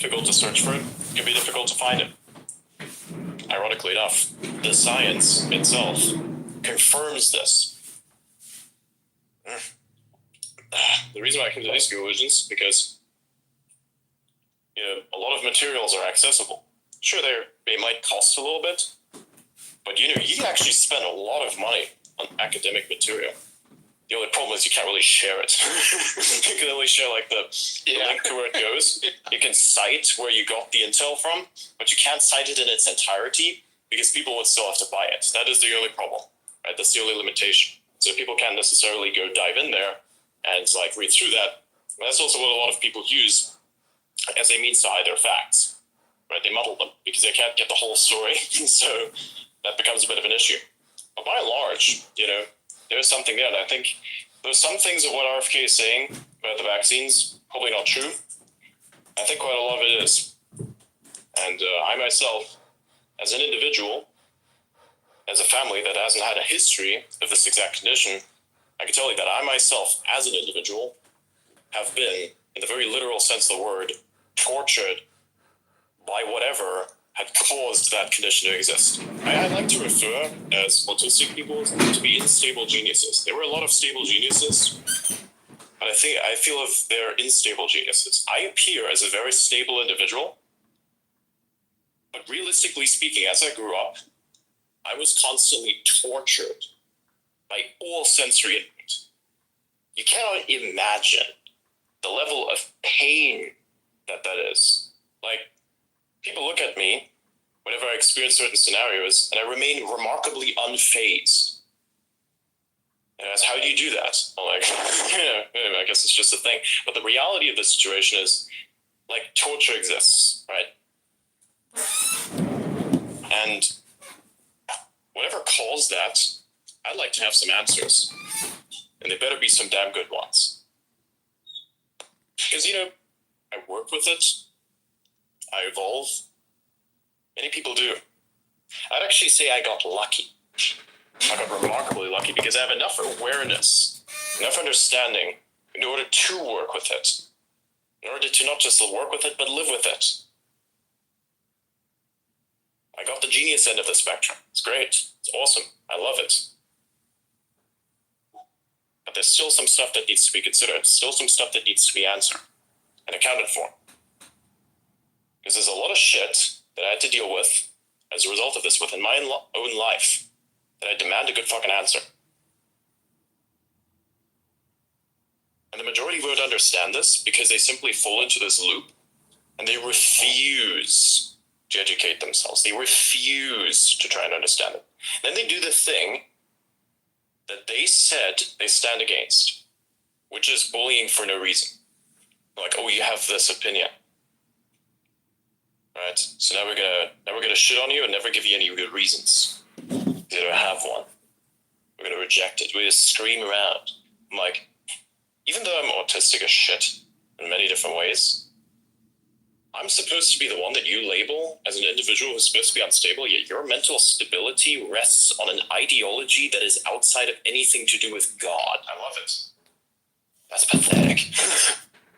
difficult to search for it. It can be difficult to find it. Ironically enough, the science itself confirms this. The reason why I come to these conclusions is because a lot of materials are accessible. Sure, they might cost a little bit, but you can actually spend a lot of money on academic material. The only problem is you can't really share it. You can only share the link to where it goes. You can cite where you got the intel from, but you can't cite it in its entirety because people would still have to buy it. That is the only problem, right? That's the only limitation. So people can't necessarily go dive in there and read through that. And that's also what a lot of people use as a means to hide their facts, right? They muddle them because they can't get the whole story. So that becomes a bit of an issue. But by and large, there's something there. And I think there's some things of what RFK is saying about the vaccines, probably not true. I think quite a lot of it is. And I myself, as an individual, as a family that hasn't had a history of this exact condition, I can tell you that I myself, as an individual, have been, in the very literal sense of the word, tortured by whatever had caused that condition to exist. I like to refer as autistic people to be unstable geniuses. There were a lot of stable geniuses, but I feel if they're unstable geniuses. I appear as a very stable individual, but realistically speaking, as I grew up, I was constantly tortured by all sensory input. You cannot imagine the level of pain that is. People look at me whenever I experience certain scenarios, and I remain remarkably unfazed. And I ask, how do you do that? I'm like, I guess it's just a thing. But the reality of the situation is, torture exists, right? And whatever caused that, I'd like to have some answers. And they better be some damn good ones. Because, I work with it. I evolve. Many people do. I'd actually say I got lucky. I got remarkably lucky because I have enough awareness, enough understanding in order to work with it. In order to not just work with it, but live with it. I got the genius end of the spectrum. It's great. It's awesome. I love it. But there's still some stuff that needs to be considered. Still some stuff that needs to be answered and accounted for. Because there's a lot of shit that I had to deal with as a result of this within my own life that I demand a good fucking answer. And the majority won't understand this because they simply fall into this loop and they refuse to educate themselves. They refuse to try and understand it. Then they do the thing that they said they stand against, which is bullying for no reason. You have this opinion. Right? So now we're gonna shit on you and never give you any good reasons. You don't have one. We're gonna reject it. We just scream around. I'm like, even though I'm autistic as shit in many different ways, I'm supposed to be the one that you label as an individual who's supposed to be unstable, yet your mental stability rests on an ideology that is outside of anything to do with God. I love it. That's pathetic.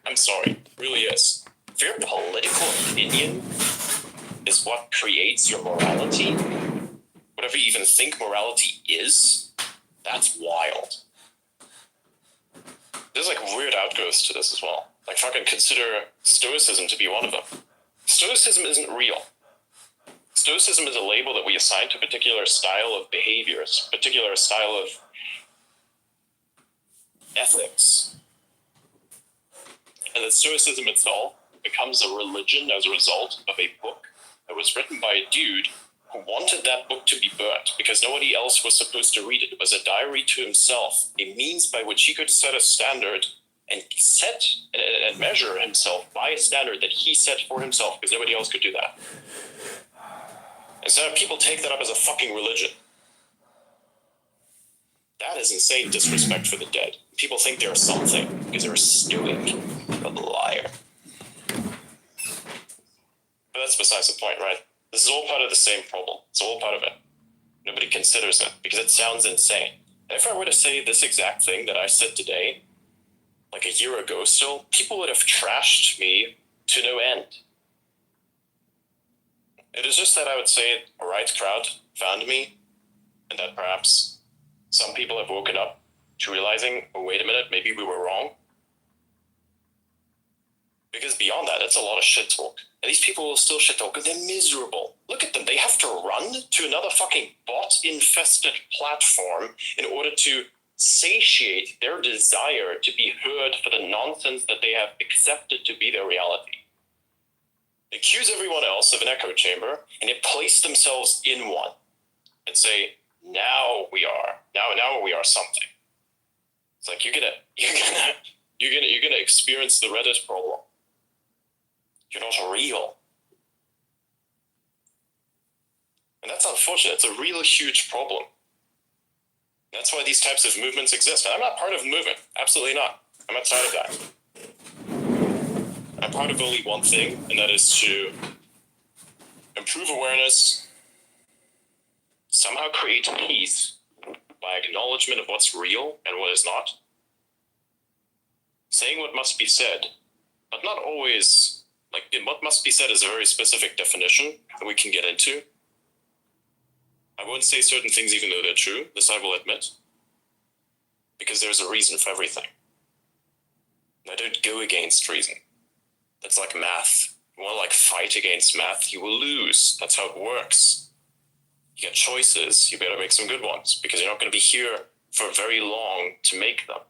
I'm sorry. It really is. If your political opinion is what creates your morality, whatever you even think morality is, that's wild. There's weird outgrowths to this as well. Fucking consider Stoicism to be one of them. Stoicism isn't real. Stoicism is a label that we assign to a particular style of behaviors, particular style of ethics. And that Stoicism itself becomes a religion as a result of a book that was written by a dude who wanted that book to be burnt because nobody else was supposed to read it. It was a diary to himself, a means by which he could set a standard and set and measure himself by a standard that he set for himself because nobody else could do that. Instead, people take that up as a fucking religion. That is insane disrespect for the dead. People think they're something because they're a stoic, a liar. But that's besides the point, right? This is all part of the same problem. It's all part of it. Nobody considers it because it sounds insane. And if I were to say this exact thing that I said today, a year ago still, people would have trashed me to no end. It is just that I would say a right crowd found me, and that perhaps some people have woken up to realizing, oh, wait a minute, maybe we were wrong. Because beyond that, it's a lot of shit talk. And these people will still shit talk, and they're miserable. Look at them. They have to run to another fucking bot-infested platform in order to satiate their desire to be heard for the nonsense that they have accepted to be their reality. They accuse everyone else of an echo chamber, and they place themselves in one and say, now we are something. It's like you're gonna experience the Reddit problem. You're not real. And that's unfortunate. It's a real huge problem. That's why these types of movements exist. And I'm not part of a movement. Absolutely not. I'm outside of that. I'm part of only one thing, and that is to improve awareness, somehow create peace by acknowledgement of what's real and what is not, saying what must be said, but not always. Like, what must be said is a very specific definition that we can get into. I won't say certain things even though they're true, this I will admit, because there's a reason for everything. And I don't go against reason. That's like math. You want to like fight against math, you will lose. That's how it works. You get choices, you better make some good ones, because you're not going to be here for very long to make them.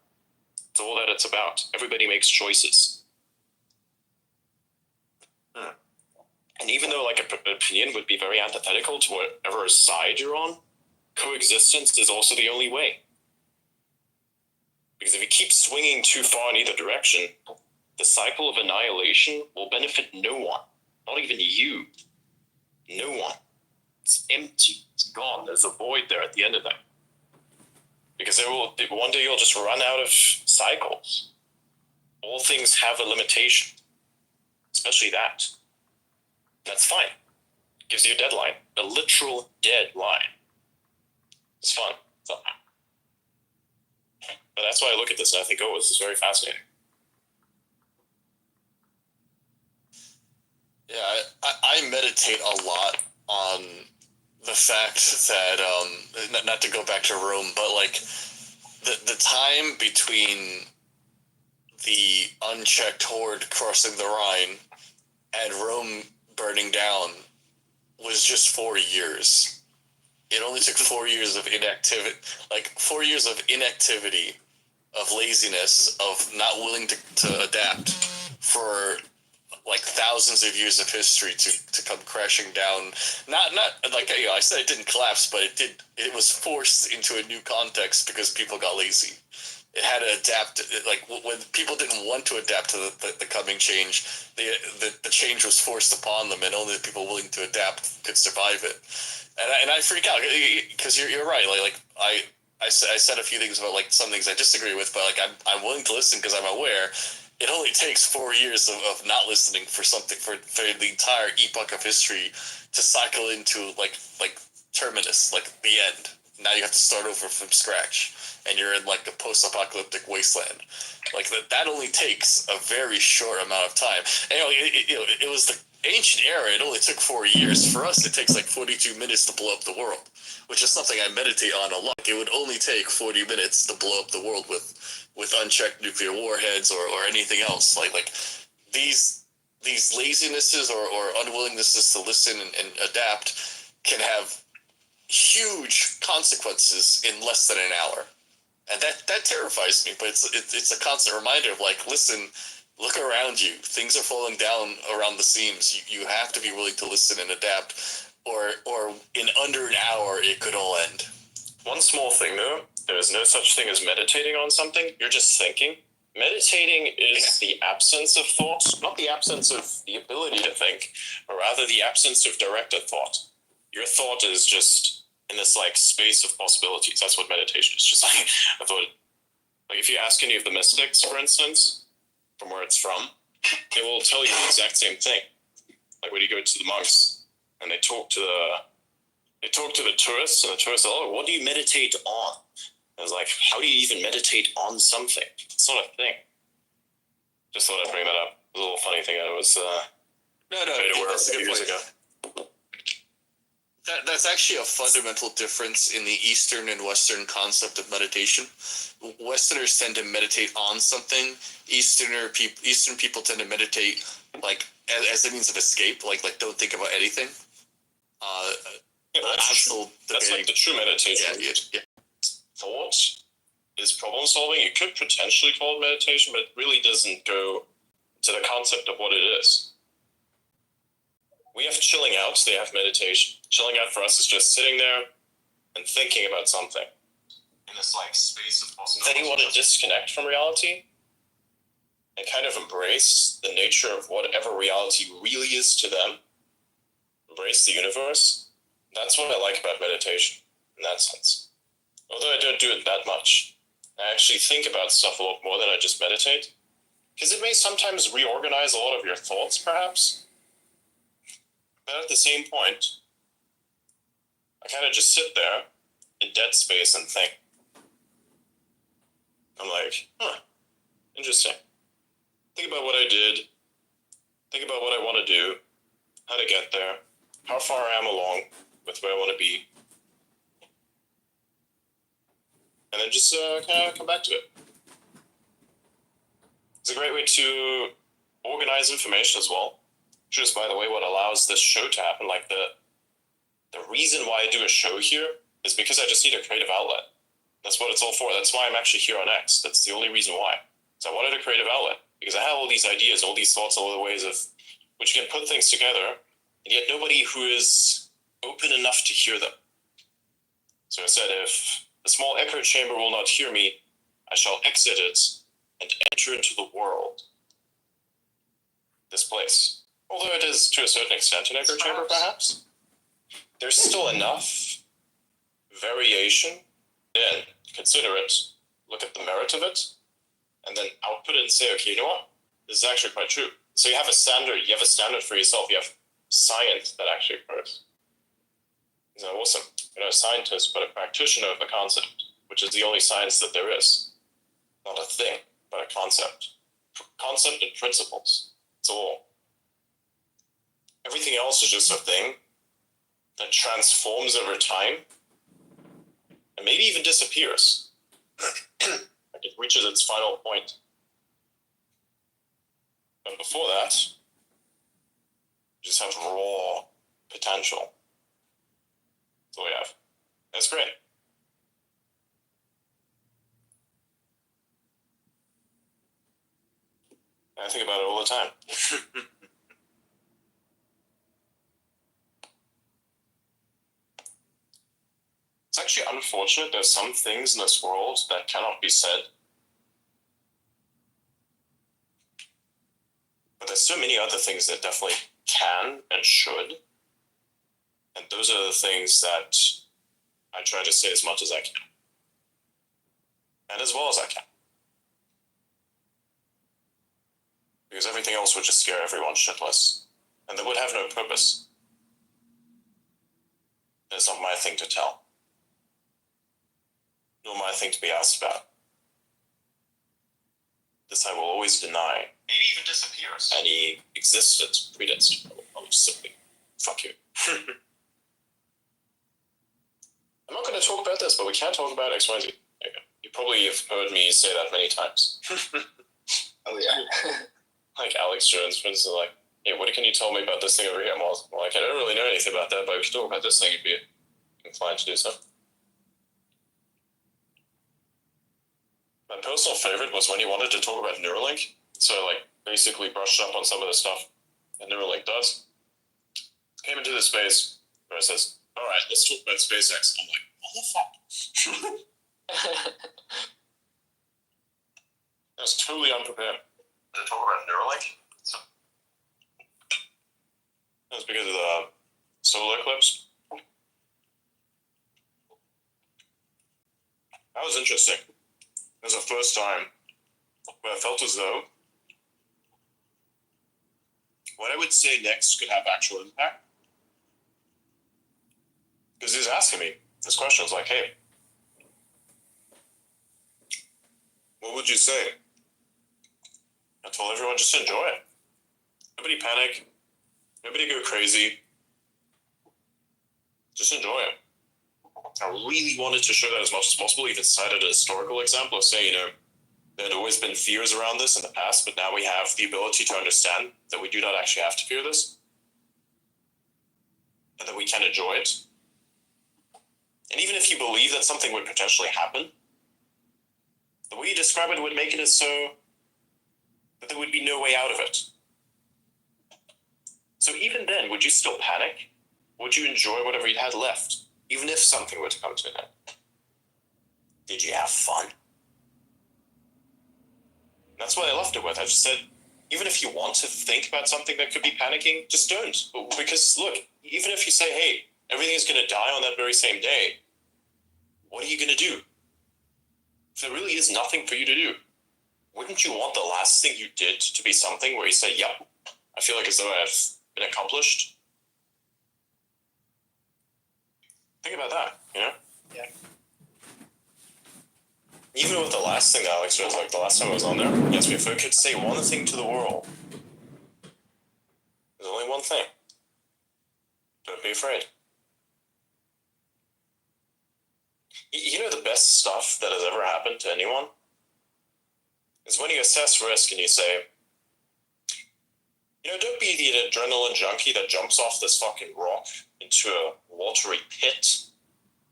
That's all that it's about. Everybody makes choices. And even though like an opinion would be very antithetical to whatever side you're on, coexistence is also the only way. Because if you keep swinging too far in either direction, the cycle of annihilation will benefit no one. Not even you. No one. It's empty. It's gone. There's a void there at the end of that. Because one day you'll just run out of cycles. All things have a limitation. Especially that. That's fine. It gives you a deadline. A literal deadline. It's fun. But that's why I look at this and I think, oh, this is very fascinating. Yeah, I meditate a lot on the fact that, not to go back to Rome, but like the time between the unchecked horde crossing the Rhine and Rome burning down was just 4 years. It only took 4 years of inactivity, of laziness, of not willing to adapt for like thousands of years of history to come crashing down. Not like, you know, I said it didn't collapse, but it was forced into a new context because people got lazy. It had to adapt. Like when people didn't want to adapt to the coming change, the change was forced upon them, and only the people willing to adapt could survive it. And I freak out because you're right. Like I said a few things about like some things I disagree with, but like I'm willing to listen because I'm aware. It only takes 4 years of not listening for something for the entire epoch of history to cycle into like terminus, like the end. Now you have to start over from scratch, and you're in like a post-apocalyptic wasteland. Like that only takes a very short amount of time. And, it was the ancient era. It only took 4 years. For us, it takes like 42 minutes to blow up the world, which is something I meditate on a lot. It would only take 40 minutes to blow up the world with unchecked nuclear warheads or anything else. Like these lazinesses or unwillingnesses to listen and adapt can have huge consequences in less than an hour, and that terrifies me. But it's a constant reminder of like, listen, look around you. Things are falling down around the seams. You have to be willing to listen and adapt, or in under an hour it could all end. One small thing though, there is no such thing as meditating on something. You're just thinking. Meditating is the absence of thought, not the absence of the ability to think, but rather the absence of directed thought. Your thought is just in this like space of possibilities. That's what meditation is. Just like I thought, like if you ask any of the mystics, for instance, from where it's from, they will tell you the exact same thing. Like when you go to the monks and they talk to the tourists, and the tourists are, oh, what do you meditate on? And it's like, how do you even meditate on something? It's not a thing. Just thought I'd bring that up. It was a little funny thing I was made aware of a few years ago. That's actually a fundamental difference in the Eastern and Western concept of meditation. Westerners tend to meditate on something. Eastern people tend to meditate like as a means of escape, like don't think about anything. Yeah, that's like the true meditation. Yeah. Thought is problem solving. You could potentially call it meditation, but it really doesn't go to the concept of what it is. We have chilling out, they have meditation. Chilling out for us is just sitting there and thinking about something. In this like space of possibility. They want to disconnect from reality and kind of embrace the nature of whatever reality really is to them. Embrace the universe. That's what I like about meditation in that sense. Although I don't do it that much. I actually think about stuff a lot more than I just meditate. Because it may sometimes reorganize a lot of your thoughts, perhaps. But at the same point, I kind of just sit there in dead space and think. I'm like, interesting. Think about what I did. Think about what I want to do. How to get there. How far I am along with where I want to be. And then just kind of come back to it. It's a great way to organize information as well. Which is, by the way, what allows this show to happen. Like the reason why I do a show here is because I just need a creative outlet. That's what it's all for. That's why I'm actually here on X. That's the only reason why. So I wanted a creative outlet because I have all these ideas, all these thoughts, all the ways of which can put things together, and yet nobody who is open enough to hear them. So I said, if the small echo chamber will not hear me, I shall exit it and enter into the world. This place. Although it is, to a certain extent, an echo chamber, perhaps, there's still enough variation. Then consider it, look at the merit of it, and then output it and say, okay, you know what? This is actually quite true. So you have a standard. You have a standard for yourself. You have science that actually occurs. Isn't that awesome? You're not a scientist, but a practitioner of a concept, which is the only science that there is. Not a thing, but a concept. Concept and principles. It's all. Everything else is just a thing that transforms over time and maybe even disappears. Like it reaches its final point. But before that, you just have raw potential. That's all we have. That's great. I think about it all the time. It's actually unfortunate there's some things in this world that cannot be said. But there's so many other things that definitely can and should. And those are the things that I try to say as much as I can. And as well as I can. Because everything else would just scare everyone shitless. And they would have no purpose. It's not my thing to tell. Nor my thing to be asked about. This I will always deny. Maybe even disappears. Any existence predestined. I'll just simply fuck you. I'm not going to talk about this, but we can talk about X, Y, Z. You probably have heard me say that many times. Oh yeah. Like Alex Jones, for instance, like, hey, what can you tell me about this thing over here? I'm like, I don't really know anything about that, but if you talk about this thing, you'd be inclined to do so. My personal favorite was when he wanted to talk about Neuralink. So I basically brushed up on some of the stuff that Neuralink does. Came into this space where it says, all right, let's talk about SpaceX. I'm like, what the fuck? I was totally unprepared to talk about Neuralink. So that was because of the solar eclipse. That was interesting. It was the first time where I felt as though what I would say next could have actual impact. Because he was asking me this question. I was like, hey, what would you say? I told everyone just enjoy it. Nobody panic. Nobody go crazy. Just enjoy it. I really wanted to show that as much as possible, even cited a historical example of saying, there had always been fears around this in the past, but now we have the ability to understand that we do not actually have to fear this, and that we can enjoy it. And even if you believe that something would potentially happen, the way you describe it would make it as so that there would be no way out of it. So even then, would you still panic? Would you enjoy whatever you had left, even if something were to come to an end? Did you have fun? That's what I left it with. I just said, even if you want to think about something that could be panicking, just don't. Because look, even if you say, hey, everything is going to die on that very same day, what are you going to do? If there really is nothing for you to do, wouldn't you want the last thing you did to be something where you say, yep, I feel like as though I've been accomplished? Think about that, Yeah. Even with the last thing that Alex was like, the last time I was on there, he asked me if I could say one thing to the world. There's only one thing. Don't be afraid. You know the best stuff that has ever happened to anyone? Is when you assess risk and you say, don't be the adrenaline junkie that jumps off this fucking rock into a watery pit.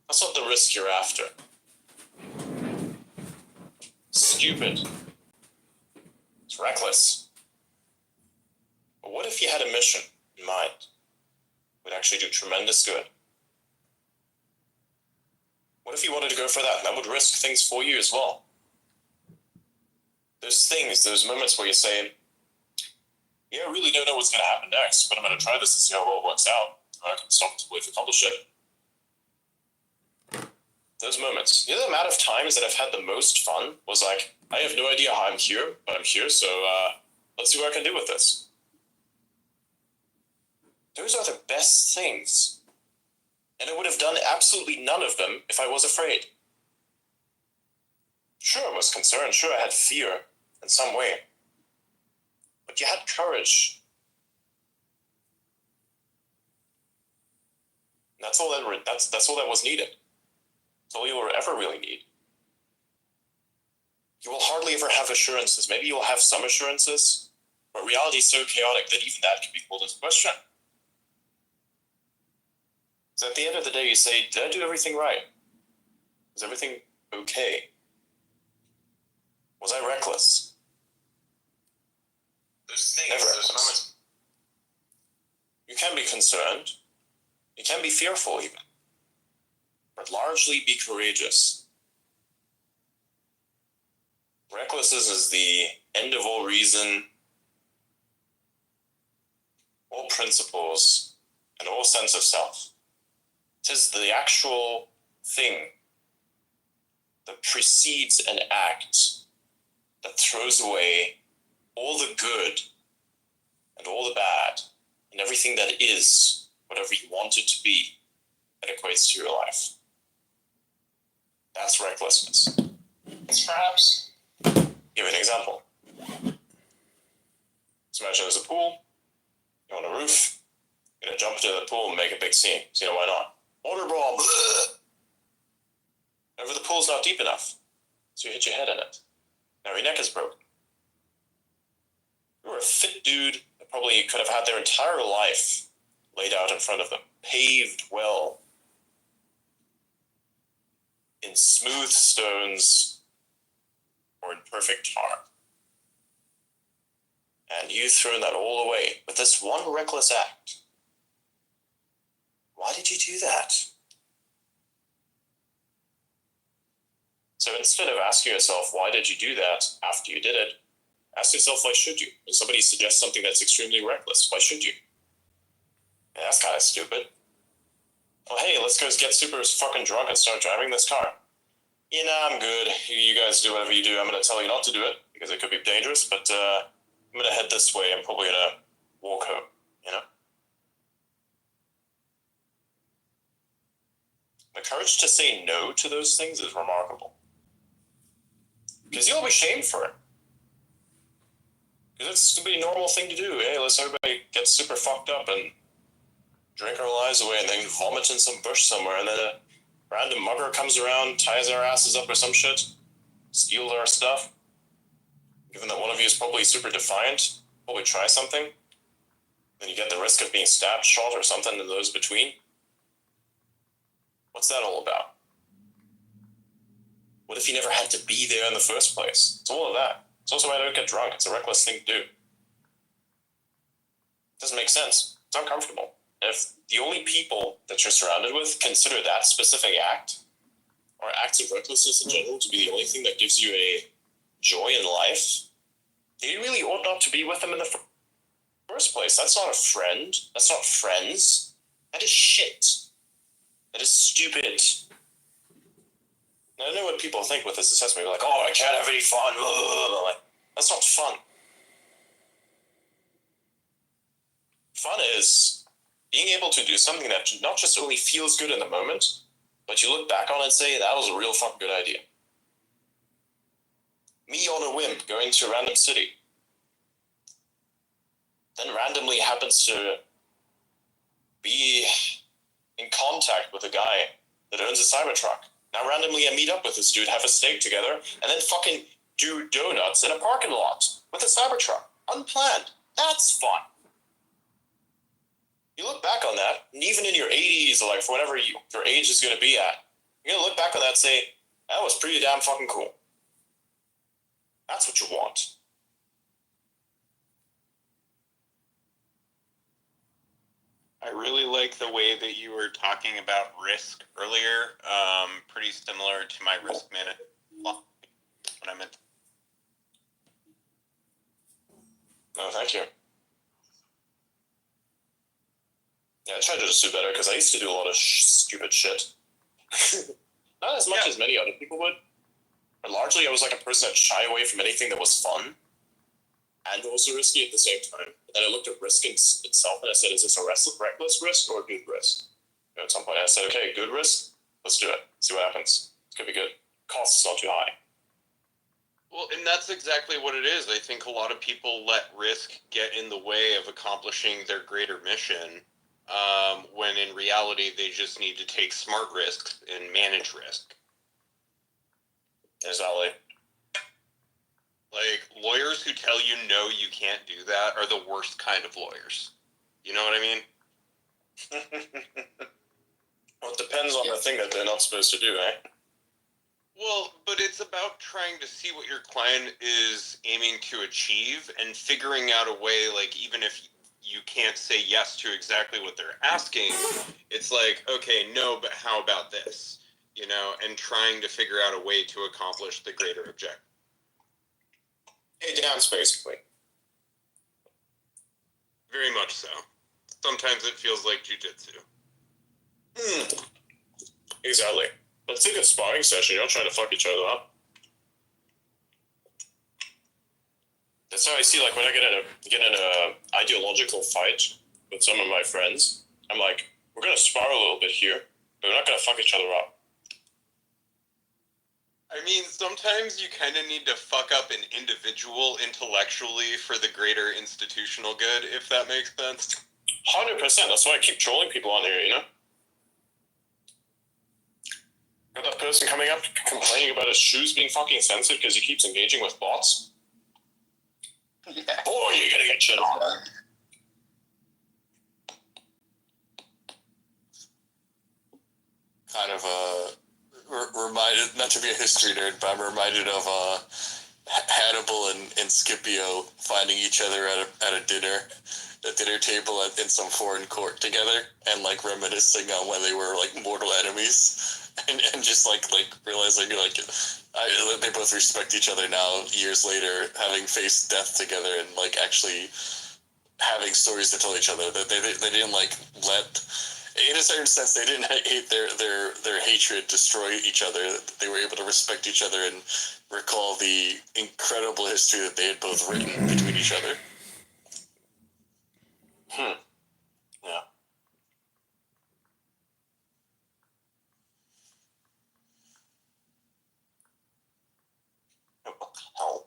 That's not the risk you're after. Stupid. It's reckless. But what if you had a mission in mind? It would actually do tremendous good. What if you wanted to go for that? And that would risk things for you as well. Those things, those moments where you say, yeah, I really don't know what's going to happen next, but I'm going to try this and see how well it works out. I can stop until we've accomplished it. Those moments. The amount of times that I've had the most fun was like, I have no idea how I'm here, but I'm here, so let's see what I can do with this. Those are the best things. And I would have done absolutely none of them if I was afraid. Sure, I was concerned. Sure, I had fear in some way. But you had courage. And that's all that was needed. That's all you'll ever really need. You will hardly ever have assurances. Maybe you'll have some assurances, but reality is so chaotic that even that can be called into question. So at the end of the day, you say, did I do everything right? Was everything okay? Was I reckless? Those things, Never. those moments. You can be concerned. You can be fearful even. But largely be courageous. Recklessness is the end of all reason, all principles, and all sense of self. It is the actual thing that precedes an act that throws away all the good and all the bad and everything that is whatever you want it to be that equates to your life. That's recklessness. It's perhaps. Give an example. So imagine there's a pool, you're on a roof, you're going to jump into the pool and make a big scene. So why not? Water brawl. However, the pool's not deep enough, so you hit your head in it. Now your neck is broken. You were a fit dude that probably could have had their entire life laid out in front of them, paved well, in smooth stones or in perfect tar. And you've thrown that all away with this one reckless act. Why did you do that? So instead of asking yourself, why did you do that after you did it, ask yourself, why should you? When somebody suggests something that's extremely reckless, why should you? Yeah, that's kind of stupid. Well, hey, let's go get super fucking drunk and start driving this car. I'm good. You guys do whatever you do. I'm going to tell you not to do it because it could be dangerous, but I'm going to head this way. I'm probably going to walk home, The courage to say no to those things is remarkable. Because you'll be shamed for it. Because it's a pretty normal thing to do. Hey, let's everybody get super fucked up and drink our lives away, and then vomit in some bush somewhere, and then a random mugger comes around, ties our asses up or some shit, steals our stuff. Given that one of you is probably super defiant, probably try something, then you get the risk of being stabbed, shot, or something in those between. What's that all about? What if you never had to be there in the first place? It's all of that. It's also why I don't get drunk. It's a reckless thing to do. It doesn't make sense. It's uncomfortable. And if the only people that you're surrounded with consider that specific act, or acts of recklessness in general, to be the only thing that gives you a joy in life, then you really ought not to be with them in the first place. That's not a friend. That's not friends. That is shit. That is stupid. And I know what people think with this assessment. They're like, oh, I can't have any fun. Like, that's not fun. Fun is being able to do something that not just only feels good in the moment, but you look back on it and say, that was a real fucking good idea. Me on a whim going to a random city, then randomly happens to be in contact with a guy that owns a Cybertruck. Now randomly I meet up with this dude, have a steak together, and then fucking do donuts in a parking lot with a Cybertruck. Unplanned. That's fun. You look back on that, and even in your 80s, or like for whatever your age is going to be at, you're going to look back on that and say, that was pretty damn fucking cool. That's what you want. I really like the way that you were talking about risk earlier. Pretty similar to my risk management. What I meant. No, thank you. Yeah, I tried to just do better because I used to do a lot of stupid shit. Not as much as many other people would. But largely, I was like a person that shy away from anything that was fun and also risky at the same time. And then I looked at risk itself and I said, is this a reckless risk or a good risk? And at some point I said, okay, good risk, let's do it. See what happens. It's going to be good. Cost is not too high. Well, and that's exactly what it is. I think a lot of people let risk get in the way of accomplishing their greater mission, when in reality they just need to take smart risks and manage risk. Exactly. Like, lawyers who tell you no, you can't do that are the worst kind of lawyers. You know what I mean? Well, it depends on the thing that they're not supposed to do, eh? Well, but it's about trying to see what your client is aiming to achieve and figuring out a way, like, even if you can't say yes to exactly what they're asking, it's like, okay, no, but how about this? You know, and trying to figure out a way to accomplish the greater objective. A dance, basically. Very much so. Sometimes it feels like jujitsu. Exactly. But it's a good sparring session. You're not trying to fuck each other up. That's how I see, like, when I get in a ideological fight with some of my friends, I'm like, we're going to spar a little bit here, but we're not going to fuck each other up. I mean, sometimes you kind of need to fuck up an individual intellectually for the greater institutional good, if that makes sense. 100%. That's why I keep trolling people on here, you know? Got that person coming up complaining about his shoes being fucking censored because he keeps engaging with bots. Yeah. Boy, you're gonna get shit on. Kind of reminded, not to be a history nerd, but I'm reminded of Hannibal and Scipio finding each other at a dinner table in some foreign court together, and like reminiscing on when they were like mortal enemies, and just like realizing like they both respect each other now years later, having faced death together, and like actually having stories to tell each other, that they didn't like let. In a certain sense, they didn't hate their hatred destroy each other. They were able to respect each other and recall the incredible history that they had both written between each other. Yeah. What the hell?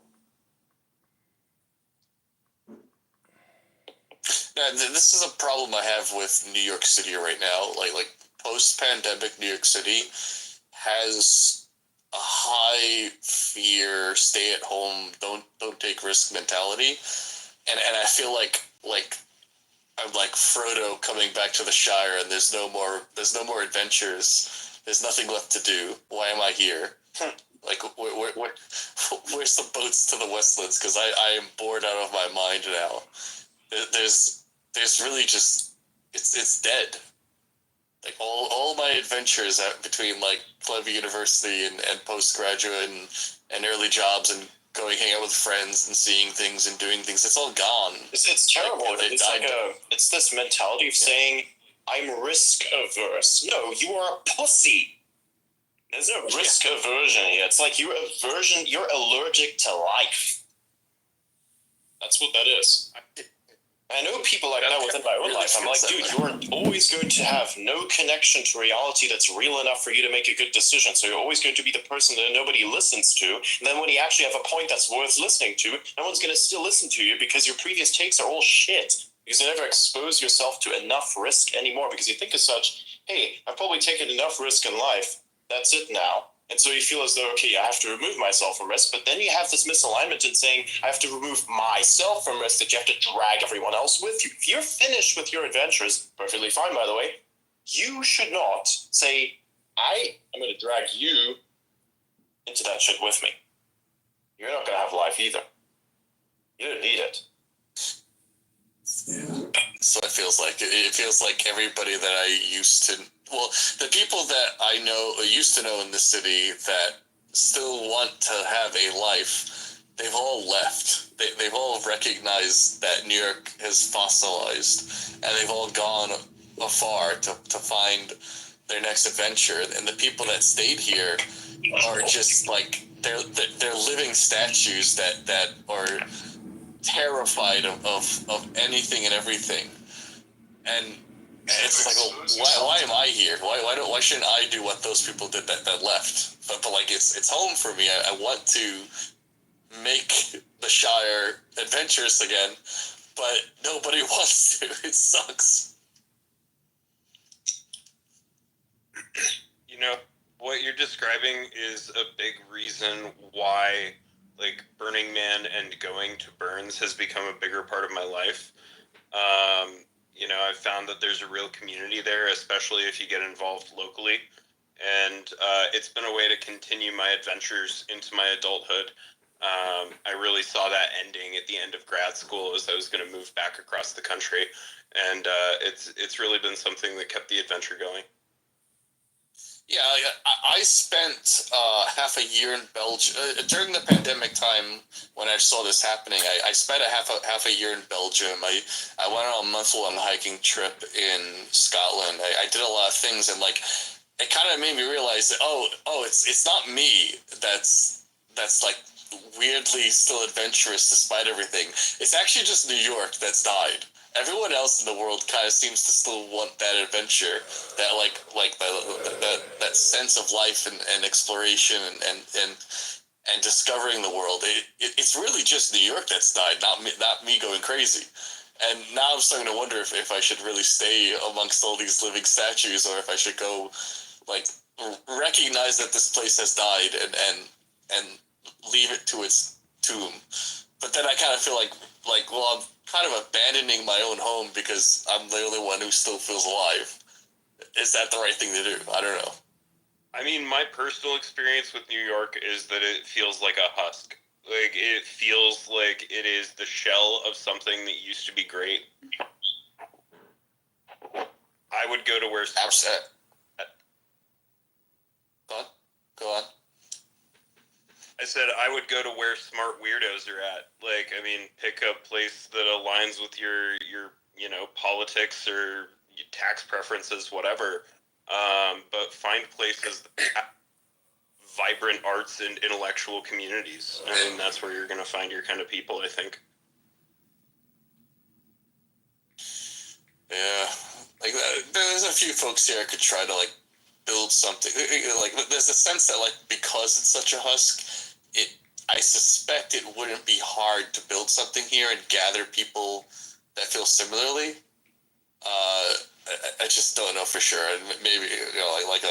Now, This is a problem I have with New York City right now. Like post-pandemic New York City has a high fear, stay at home, don't take risk mentality, and I feel like I'm like Frodo coming back to the Shire, and there's no more adventures. There's nothing left to do. Why am I here? Like, where's the boats to the Westlands? Because I am bored out of my mind now. There's really just it's dead. Like all my adventures between like Columbia University and postgraduate and early jobs and going hang out with friends and seeing things and doing things, it's all gone. It's terrible. Like, It's this mentality of saying, I'm risk averse. No, you are a pussy. There's no risk aversion here. It's like you're allergic to life. That's what that is. I know people like that within my own really life. I'm like, dude, you're always going to have no connection to reality that's real enough for you to make a good decision. So you're always going to be the person that nobody listens to. And then when you actually have a point that's worth listening to, no one's going to still listen to you because your previous takes are all shit. Because you never expose yourself to enough risk anymore. Because you think as such, hey, I've probably taken enough risk in life. That's it now. And so you feel as though, okay, I have to remove myself from risk, but then you have this misalignment in saying, I have to remove myself from risk, that you have to drag everyone else with you. If you're finished with your adventures, perfectly fine, by the way, you should not say, I am going to drag you into that shit with me. You're not going to have life either. You don't need it. Yeah. So it feels like everybody that I used to, well, the people that I used to know in the city that still want to have a life, they've all left. They've all recognized that New York has fossilized, and they've all gone afar to find their next adventure. And the people that stayed here are just like they're living statues that are terrified of anything and everything. And it's like, well, why am I here? Why shouldn't I do what those people did that left? But like it's home for me. I want to make the Shire adventurous again, but nobody wants to. It sucks. You know, what you're describing is a big reason why like Burning Man and going to Burns has become a bigger part of my life. You know, I've found that there's a real community there, especially if you get involved locally. And it's been a way to continue my adventures into my adulthood. I really saw that ending at the end of grad school as I was going to move back across the country. And it's really been something that kept the adventure going. Yeah, I spent half a year in Belgium during the pandemic time when I saw this happening. I spent half a year in Belgium. I went on a month-long hiking trip in Scotland. I did a lot of things, and like it kind of made me realize that it's not me that's like weirdly still adventurous despite everything. It's actually just New York that's died. Everyone else in the world kind of seems to still want that adventure, that that sense of life and exploration and discovering the world. It's really just New York that's died, not me going crazy. And now I'm starting to wonder if I should really stay amongst all these living statues, or if I should go like recognize that this place has died and leave it to its tomb. But then I kind of feel like well, I'm kind of abandoning my own home because I'm the only one who still feels alive. Is that the right thing to do? I don't know. I mean, my personal experience with New York is that it feels like a husk. Like, it feels like it is the shell of something that used to be great. I would go to where... Upset. Go on. I said I would go to where smart weirdos are at. Like, I mean, pick a place that aligns with your politics or your tax preferences, whatever. But find places that have vibrant arts and intellectual communities. I mean, that's where you're going to find your kind of people, I think. Yeah. Like, there's a few folks here I could try to, like, build something. Like, there's a sense that, like, because it's such a husk, I suspect it wouldn't be hard to build something here and gather people that feel similarly. I just don't know for sure, and maybe like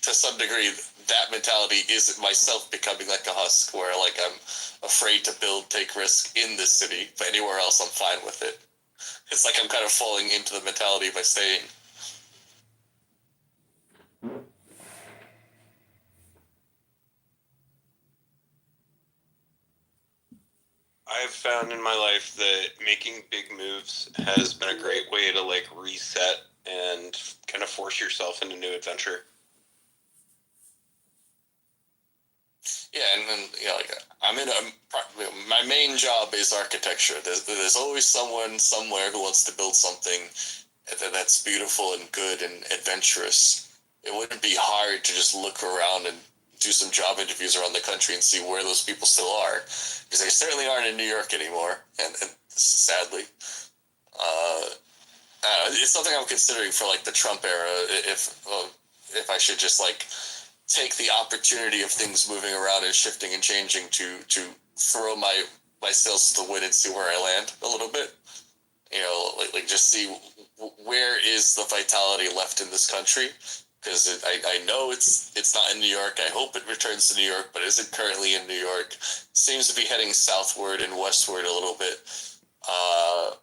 to some degree that mentality is myself becoming like a husk, where like I'm afraid to take risk in this city, but anywhere else I'm fine with it. It's like I'm kind of falling into the mentality by staying. I've found in my life that making big moves has been a great way to like reset and kind of force yourself into new adventure. Yeah, and like my main job is architecture. There's always someone somewhere who wants to build something that's beautiful and good and adventurous. It wouldn't be hard to just look around and do some job interviews around the country and see where those people still are, because they certainly aren't in New York anymore. And sadly, it's something I'm considering for like the Trump era. If I should just like take the opportunity of things moving around and shifting and changing to throw my sails to the wind and see where I land a little bit. Like just see where is the vitality left in this country, because I know it's not in New York. I hope it returns to New York, but isn't currently in New York. Seems to be heading southward and westward a little bit. I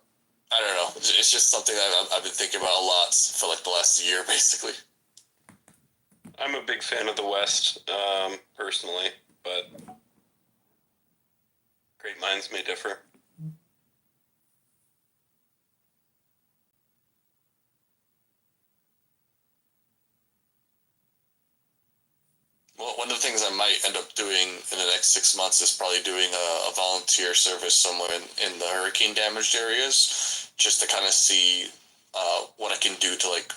don't know. It's just something that I've been thinking about a lot for like the last year, basically. I'm a big fan of the West, personally, but great minds may differ. Well, one of the things I might end up doing in the next 6 months is probably doing a volunteer service somewhere in the hurricane damaged areas, just to kind of see what I can do to like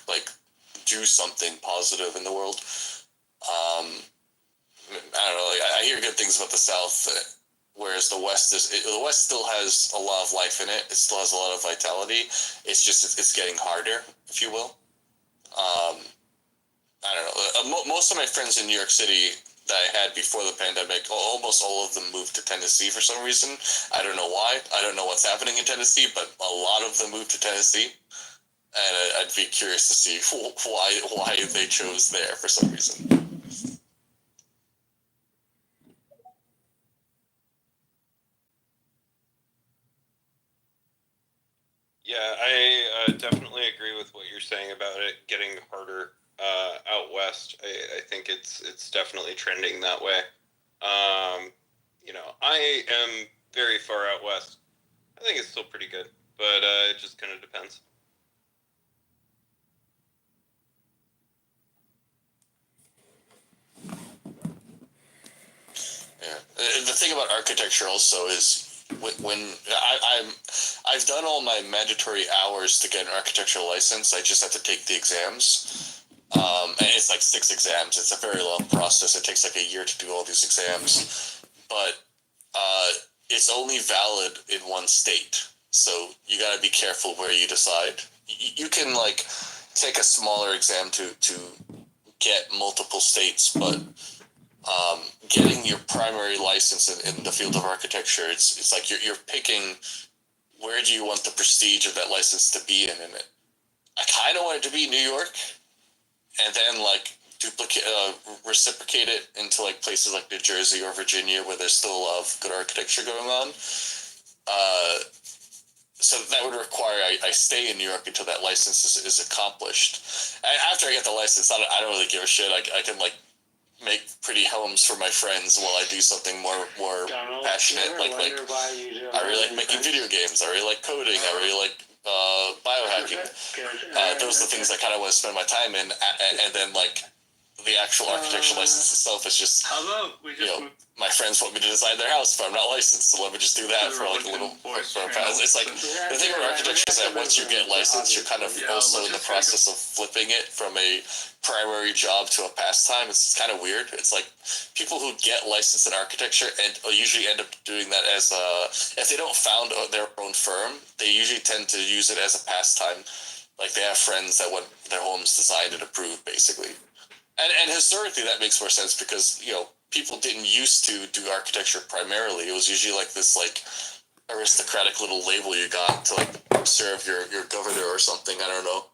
do something positive in the world. I don't know. Like, I hear good things about the South, whereas the West still has a lot of life in it. It still has a lot of vitality. It's just it's getting harder, if you will. I don't know. Most of my friends in New York City that I had before the pandemic, almost all of them moved to Tennessee for some reason. I don't know why. I don't know what's happening in Tennessee, but a lot of them moved to Tennessee. And I'd be curious to see why they chose there for some reason. Yeah, I definitely agree with what you're saying about it getting harder out west. I think it's definitely trending that way. I am very far out west. I think it's still pretty good, but it just kind of depends. Yeah. The thing about architecture also is when I've done all my mandatory hours to get an architectural license. I just have to take the exams. And it's like 6 exams. It's a very long process. It takes like a year to do all these exams. But it's only valid in one state. So you got to be careful where you decide. You can like take a smaller exam to get multiple states, but getting your primary license in the field of architecture, it's like you're picking where do you want the prestige of that license to be in it. I kind of want it to be New York, and then like reciprocate it into like places like New Jersey or Virginia where there's still a lot of good architecture going on. So that would require I stay in New York until that license is accomplished. And after I get the license, I don't really give a shit. I can like make pretty homes for my friends while I do something more passionate. Like I really like making video games. I really like coding. I really like biohacking. Those are the things I kind of want to spend my time in. And then like the actual architectural license itself is just my friends want me to design their house, but I'm not licensed, so let me just do that for like a little. It's like the thing about architecture is that once you get licensed, you're kind of also in the process of flipping it from a primary job to a pastime. It's kind of weird. It's like people who get licensed in architecture and usually end up doing that as if they don't found their own firm, they usually tend to use it as a pastime. Like they have friends that want their homes designed and approved, basically. And historically, that makes more sense because people didn't used to do architecture primarily. It was usually like this like aristocratic little label you got to like serve your governor or something. I don't know.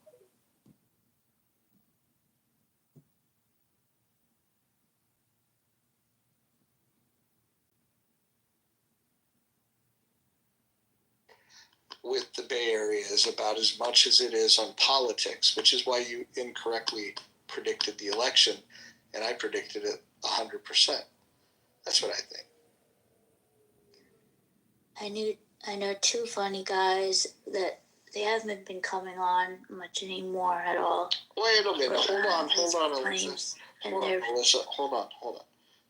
With the Bay Area is about as much as it is on politics, which is why you incorrectly predicted the election, and I predicted it 100%. That's what I think. I know two funny guys that they haven't been coming on much anymore at all. Wait a minute. Hold on, His Alyssa. claims, and Hold on, they're Alyssa. Hold on.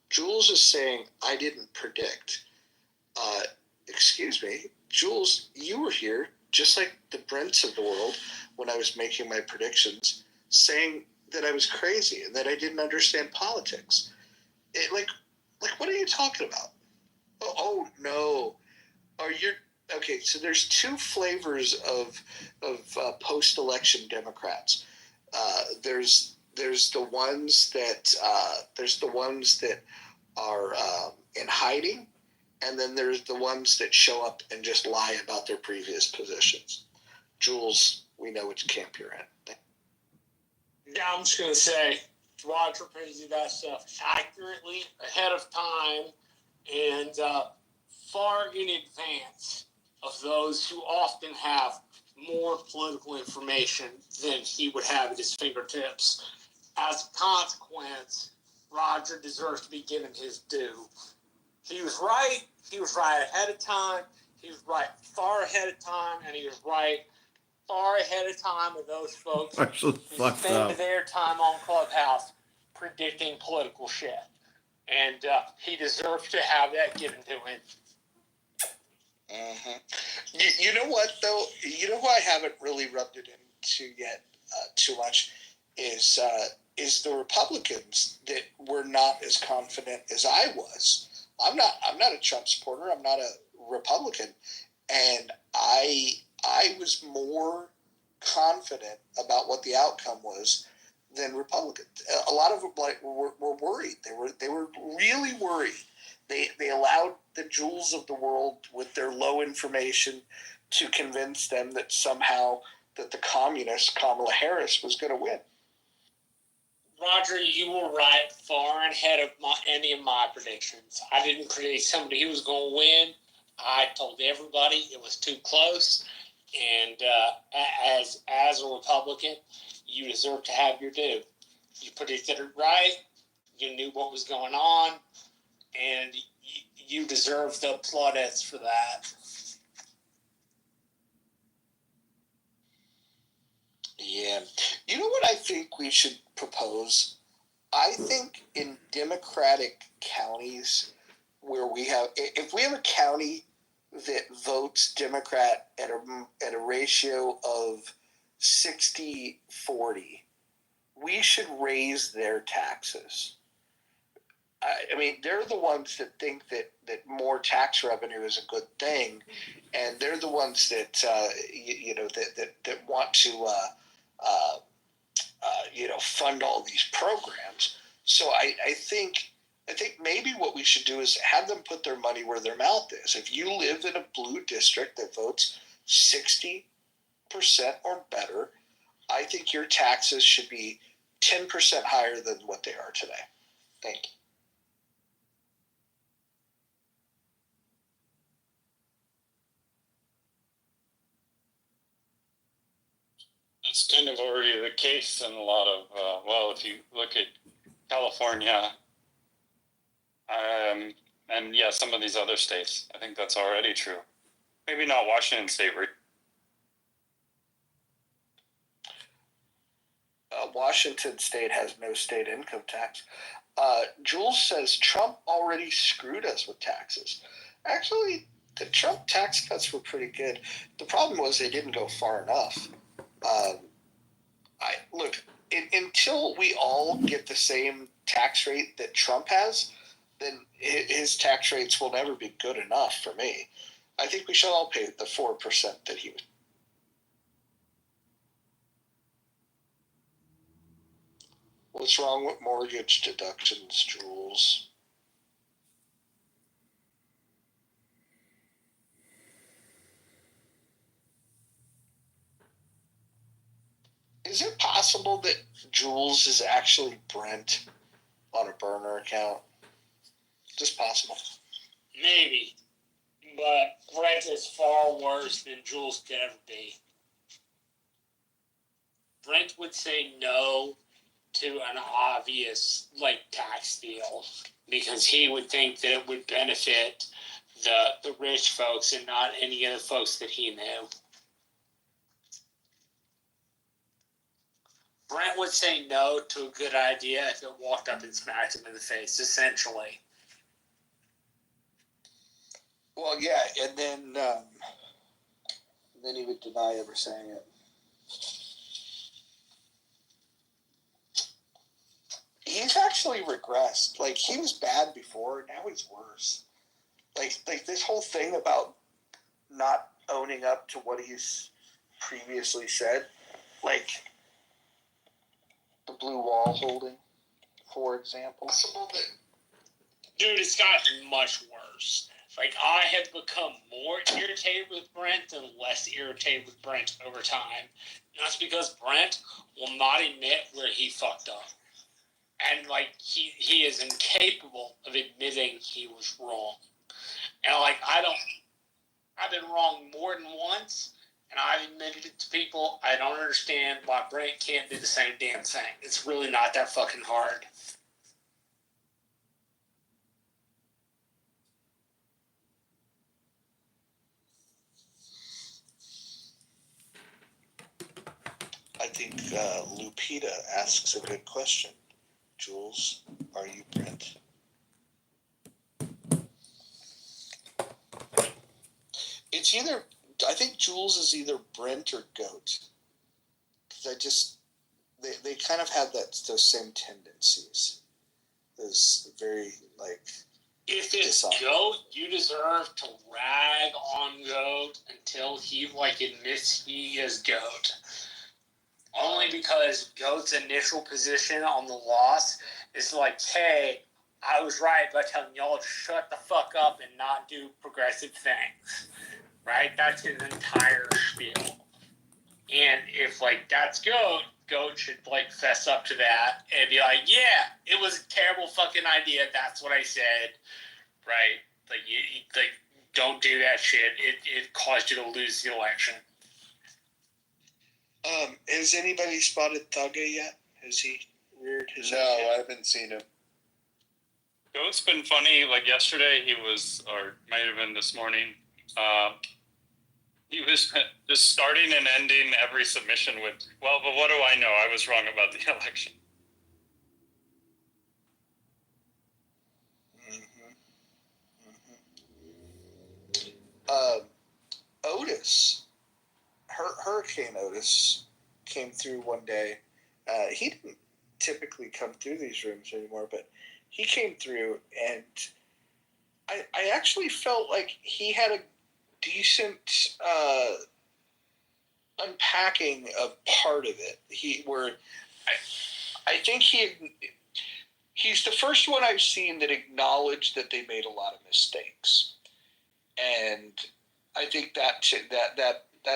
Jules is saying I didn't predict. Excuse me. Jules, you were here, just like the Brents of the world, when I was making my predictions, saying that I was crazy and that I didn't understand politics. Like, what are you talking about? Oh no. Are you okay? So there's two flavors of post-election Democrats. There's the ones that are in hiding, and then there's the ones that show up and just lie about their previous positions. Jules, we know which camp you're in. Yeah, I'm just going to say, Roger predicted that stuff accurately, ahead of time, and far in advance of those who often have more political information than he would have at his fingertips. As a consequence, Roger deserves to be given his due. He was right. He was right ahead of time. He was right far ahead of time, and he was right far ahead of time with those folks Actually who fucked spend up. their time on Clubhouse predicting political shit. And he deserves to have that given to him. Mm-hmm. You know what, though? You know who I haven't really rubbed it into yet too much is the Republicans that were not as confident as I was. I'm not a Trump supporter. I'm not a Republican, and I was more confident about what the outcome was than Republicans. A lot of them were worried. They were really worried. They allowed the Jules of the world with their low information to convince them that somehow that the communist Kamala Harris was going to win. Roger, you were right far ahead of any of my predictions. I didn't predict somebody who was going to win. I told everybody it was too close. And as a Republican, you deserve to have your due. You predicted it right. You knew what was going on. And you deserve the plaudits for that. Yeah. You know what I think we should propose? I think in Democratic counties where if we have a county that votes Democrat at a ratio of 60-40, we should raise their taxes. I mean, they're the ones that think that more tax revenue is a good thing, and they're the ones that that want to fund all these programs. So I think maybe what we should do is have them put their money where their mouth is. If you live in a blue district that votes 60% or better, I think your taxes should be 10% higher than what they are today. Thank you. That's kind of already the case in a lot of, if you look at California, and yeah, some of these other states, I think that's already true. Maybe not Washington State. Washington State has no state income tax. Jules says Trump already screwed us with taxes. Actually, the Trump tax cuts were pretty good. The problem was they didn't go far enough. Until we all get the same tax rate that Trump has, then his tax rates will never be good enough for me. I think we should all pay the 4% that he was. What's wrong with mortgage deductions, Jules? possible that Jules is actually Brent on a burner account? Just possible. Maybe. But Brent is far worse than Jules could ever be. Brent would say no to an obvious tax deal because he would think that it would benefit the rich folks and not any of the folks that he knew. Brent would say no to a good idea if it walked up and smacked him in the face, essentially. Well, yeah, and then he would deny ever saying it. He's actually regressed. Like, he was bad before, now he's worse. Like this whole thing about not owning up to what he's previously said, like the blue wall holding, for example. Dude, it's gotten much worse. Like, I have become more irritated with Brent and less irritated with Brent over time. And that's because Brent will not admit where he fucked up. And, he is incapable of admitting he was wrong. And, I've been wrong more than once, and I've admitted it to people. I don't understand why Brent can't do the same damn thing. It's really not that fucking hard. I think Lupita asks a good question. Jules, are you Brent? It's either, I think Jules is either Brent or Goat. Because they kind of have those same tendencies. Those very, if it's dishonest. Goat, you deserve to rag on Goat until he admits he is Goat. Only because Goat's initial position on the loss is hey, I was right by telling y'all to shut the fuck up and not do progressive things. Right? That's his entire spiel. And if that's Goat, Goat should fess up to that and be yeah, it was a terrible fucking idea. That's what I said. Right? You don't do that shit. It caused you to lose the election. Has anybody spotted Thugga yet? Has he reared his head? No, I haven't seen him. Goat's been funny. Like yesterday, he was, or might have been this morning. He was just starting and ending every submission with, "Well, but what do I know? I was wrong about the election." Otis, Hurricane Otis, came through one day. He didn't typically come through these rooms anymore, but he came through, and I actually felt like he had a decent unpacking of part of it. I think he's the first one I've seen that acknowledged that they made a lot of mistakes, and I think that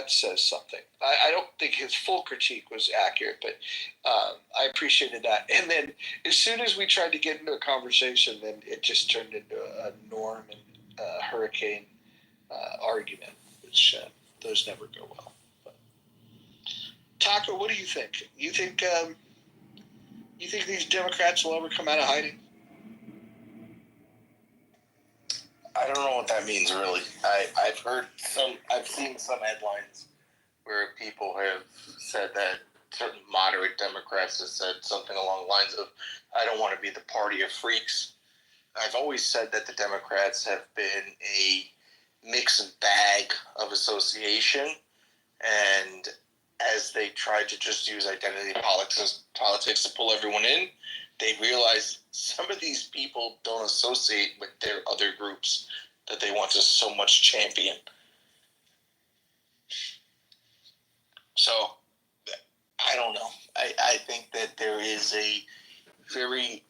says something. I don't think his full critique was accurate, but I appreciated that. And then as soon as we tried to get into a conversation, then it just turned into a Norm and Hurricane argument, which those never go well. But, Taco, what do you think? You think these Democrats will ever come out of hiding? I don't know what that means, really. I've seen some headlines where people have said that certain moderate Democrats have said something along the lines of, "I don't want to be the party of freaks." I've always said that the Democrats have been a mixed bag of association, and as they try to just use identity politics to pull everyone in, they realize some of these people don't associate with their other groups that they want to so much champion. So, I don't know. I think that there is a very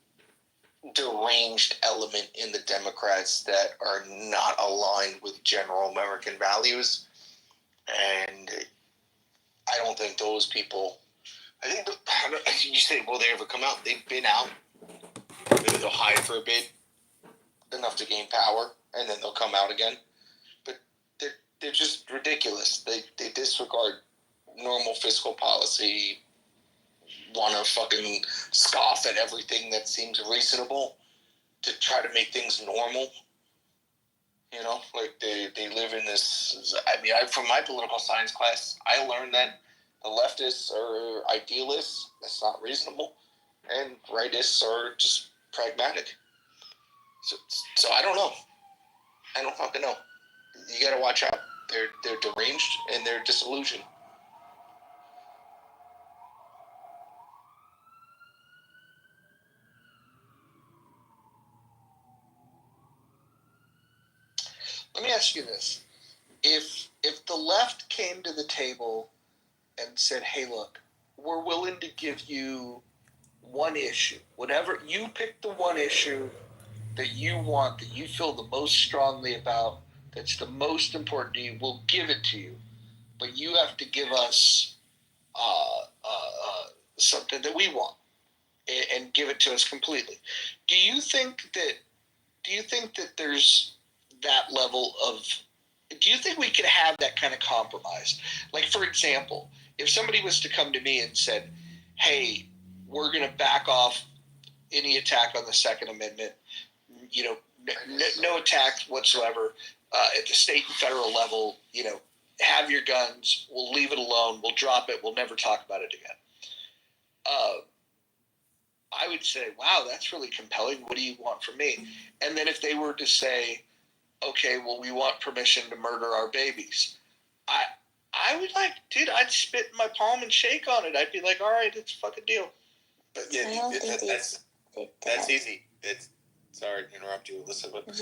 deranged element in the Democrats that are not aligned with general American values. And I don't think those people, I think you say, will they ever come out? They've been out. Maybe they'll hide for a bit, enough to gain power, and then they'll come out again. But they're just ridiculous. They disregard normal fiscal policy, want to fucking scoff at everything that seems reasonable to try to make things normal. You know, like they live in this. I mean, from my political science class, I learned that the leftists are idealists. That's not reasonable, and rightists are just pragmatic. So I don't know. I don't fucking know. You gotta watch out. They're deranged and they're disillusioned. Let me ask you this: if the left came to the table and said, "Hey, look, we're willing to give you one issue, whatever you pick, the one issue that you want, that you feel the most strongly about, that's the most important to you, we'll give it to you, but you have to give us something that we want and give it to us completely." Do you think that there's that level of? Do you think we could have that kind of compromise? Like, for example, if somebody was to come to me and said, "Hey, we're going to back off any attack on the Second Amendment. You know, no attacks whatsoever at the state and federal level. You know, have your guns. We'll leave it alone. We'll drop it. We'll never talk about it again." I would say, "Wow, that's really compelling. What do you want from me?" And then if they were to say, "Okay, well, we want permission to murder our babies," I would dude, I'd spit in my palm and shake on it. I'd be like, "All right, it's a fucking deal." But yeah, I don't think that's easy. It's sorry to interrupt you, Elizabeth.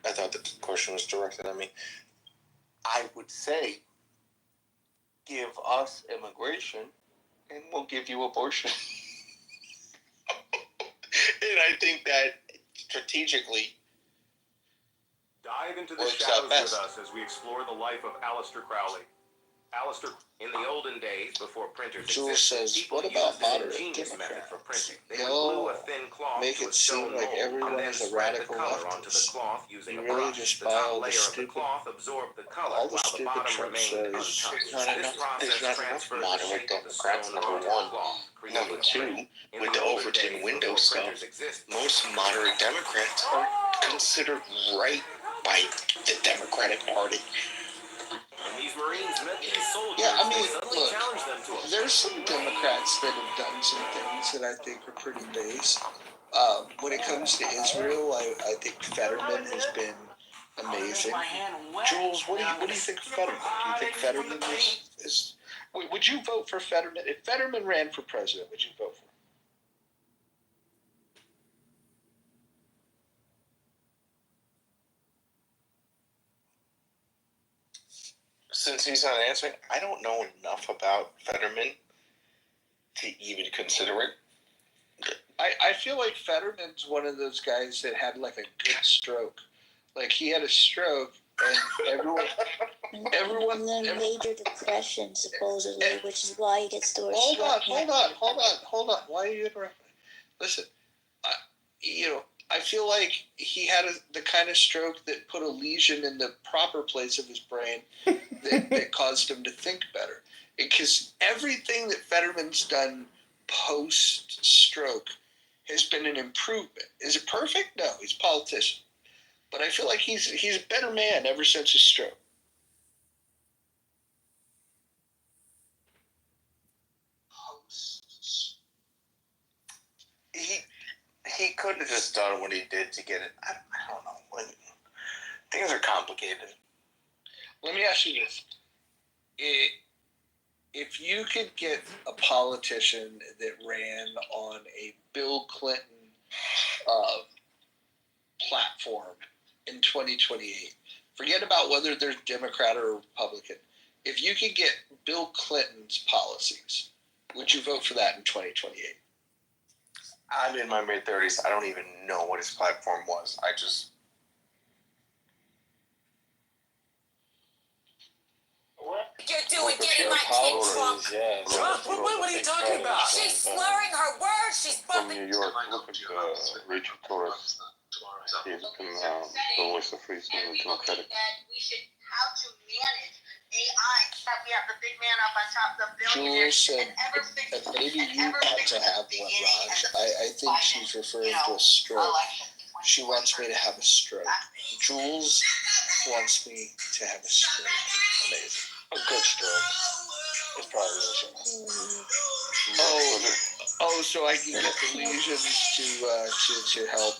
I thought the question was directed at me. I would say, give us immigration, and we'll give you abortion. And I think that strategically dive into the works shadows out best. with us as we explore the life of Aleister Crowley. Aleister, in the olden days, before printers Jules existed, says, people "What about used an moderate ingenious method Democrats? for printing. They They'll would glue a thin cloth make to it a stone seem like mold everyone and then is a spread the radical color onto the leftist. cloth using You a really brush. just The buy top all the layer of the stupid- cloth absorbed the color, all the while the stupid bottom Trump remained says. untouched. There's not This enough process transferred the moderate shape of the Democrats, stone number onto one. the cloth, creating Number a two, print. In with the the olden Overton days, window before stuff, printers existed, most moderate Democrats are considered right by the Democratic Party. when these Marines met these soldiers, Yeah, I they mean, suddenly look, challenged them to a there's some Democrats that have done some things that I think are pretty base. When it comes to Israel, I think Fetterman has been amazing. Jules, what do you think of Fetterman? Do you think Fetterman is would you vote for Fetterman? If Fetterman ran for president, would you vote for him? Since he's not answering, I don't know enough about Fetterman to even consider it. I feel like Fetterman's one of those guys that had like a good stroke. Like he had a stroke and everyone And then major depression, supposedly, which is why he gets doors. Hold on. Why are you interrupting? Listen, I feel like he had the kind of stroke that put a lesion in the proper place of his brain that caused him to think better. Because everything that Fetterman's done post-stroke has been an improvement. Is it perfect? No, he's a politician. But I feel like he's a better man ever since his stroke. He could have just done what he did to get it. I don't know. Things are complicated. Let me ask you this. If you could get a politician that ran on a Bill Clinton platform in 2028, forget about whether they're Democrat or Republican. If you could get Bill Clinton's policies, would you vote for that in 2028? I'm in my mid-30s. I don't even know what his platform was. You're doing Look, if getting your my kid drunk. apologies, yeah. Drunk? What are you talking about? She's slurring her words. She's From bumping. New York, look at Rachel Torres. She's been the voice of reason in the Democratic. We should how to manage AI. We have the big man up on top of the billionaire. Jules said, and maybe you ought to have one, Raj. I think she's referring to a stroke. She wants me to have a stroke. Jules wants me to have a stroke. Amazing. A good stroke. It's probably what Oh, so I can get the lesions to help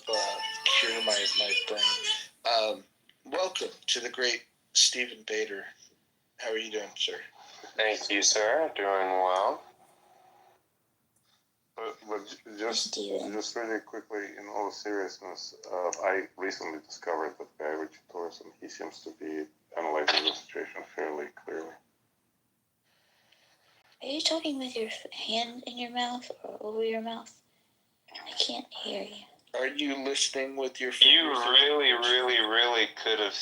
cure my brain. Welcome to the great Stephen Bader. How are you doing, sir? Thank you, sir. Doing well. But just really quickly, in all seriousness, I recently discovered that guy Richard Torres, and he seems to be analyzing the situation fairly clearly. Are you talking with your hand in your mouth or over your mouth? I can't hear you. Are you listening with your You fingers? really could have.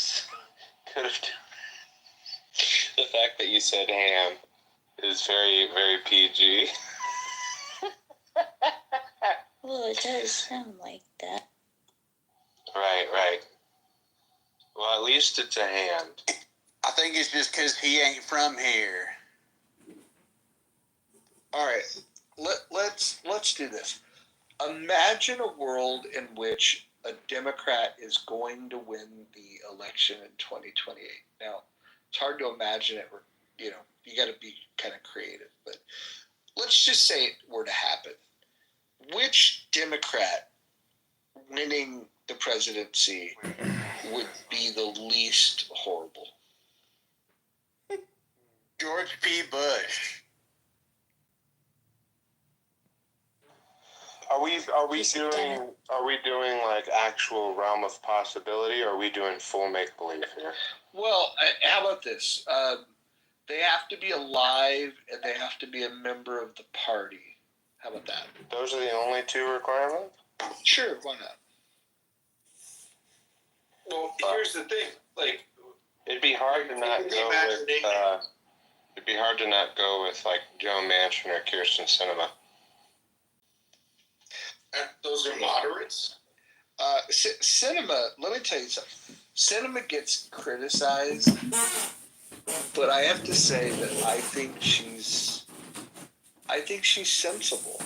The fact that you said ham is very, very PG. Well, it does sound like that. Right. Well, at least it's a hand. I think it's just because he ain't from here. All right, let's do this. Imagine a world in which a Democrat is going to win the election in 2028. Now, it's hard to imagine it. You got to be kind of creative. But let's just say it were to happen. Which Democrat winning the presidency would be the least horrible? George P. Bush. Are we doing like actual realm of possibility, or are we doing full make believe here? Well, how about this? They have to be alive and they have to be a member of the party. How about that? Those are the only two requirements? Sure, why not? Well, here's the thing. Like, it'd be hard to not go with. It'd be hard to not go with like Joe Manchin or Kirsten Sinema. those are moderates. Cinema, let me tell you something. Cinema gets criticized, but I have to say that I think she's sensible.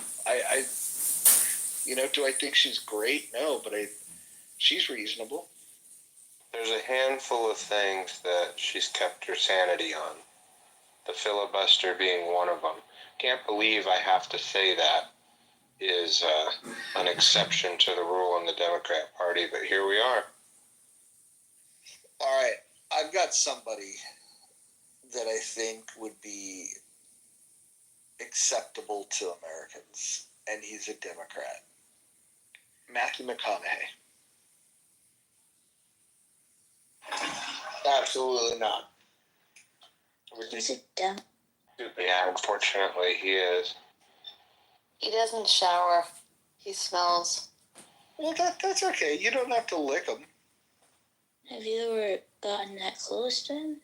Do I think she's great? No, but she's reasonable. There's a handful of things that she's kept her sanity on. The filibuster being one of them. Can't believe I have to say that is an exception to the rule in the Democrat Party, but here we are. All right, I've got somebody that I think would be acceptable to Americans, and he's a Democrat. Matthew McConaughey. Absolutely not. He's a dumb. Yeah, unfortunately he is. He doesn't shower. He smells. Well, that's okay. You don't have to lick him. Have you ever gotten that close to him?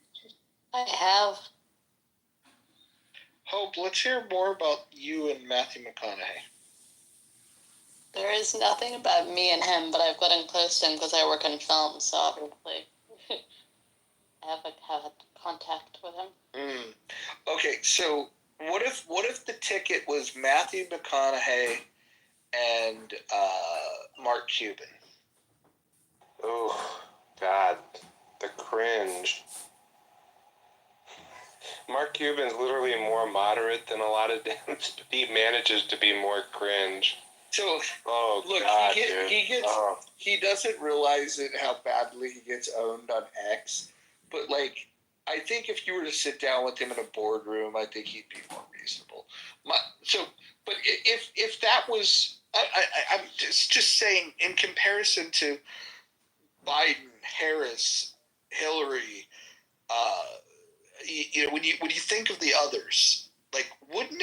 I have. Hope, let's hear more about you and Matthew McConaughey. There is nothing about me and him, but I've gotten close to him because I work in film, so obviously I have had contact with him. Okay, so what if the ticket was Matthew McConaughey and Mark Cuban? Oh, God, the cringe. Mark Cuban's literally more moderate than a lot of Dems. He manages to be more cringe. So, look, God, he doesn't realize it how badly he gets owned on X, but I think if you were to sit down with him in a boardroom, I think he'd be more reasonable. But if that was, I'm just saying, in comparison to Biden, Harris, Hillary, when you think of the others, wouldn't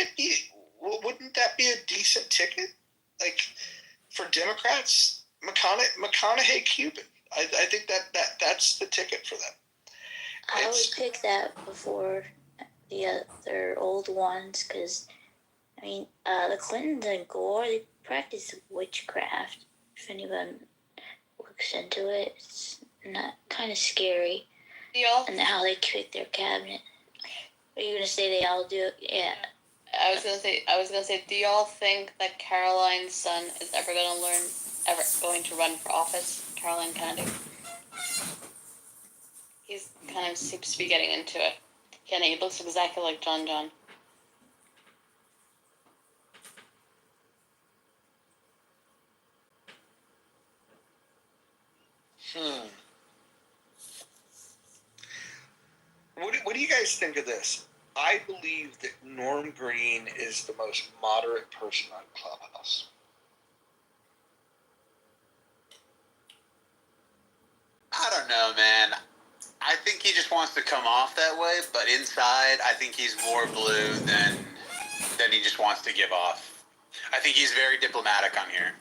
that be a decent ticket? For Democrats, McConaughey, Cuban. I think that's the ticket for them. I would pick that before the other old ones, because I mean, the Clintons and Gore, they practice witchcraft. If anyone looks into it, it's not kind of scary. Y'all, And how they kick their cabinet. Are you gonna say they all do it? Yeah. I was gonna say, do y'all think that Caroline's son is ever going to run for office? Caroline Kennedy. He's kind of seems to be getting into it. Again, he looks exactly like John John. What do you guys think of this? I believe that Norm Green is the most moderate person on Clubhouse. I don't know, man. I think he just wants to come off that way, but inside, I think he's more blue than he just wants to give off. I think he's very diplomatic on here.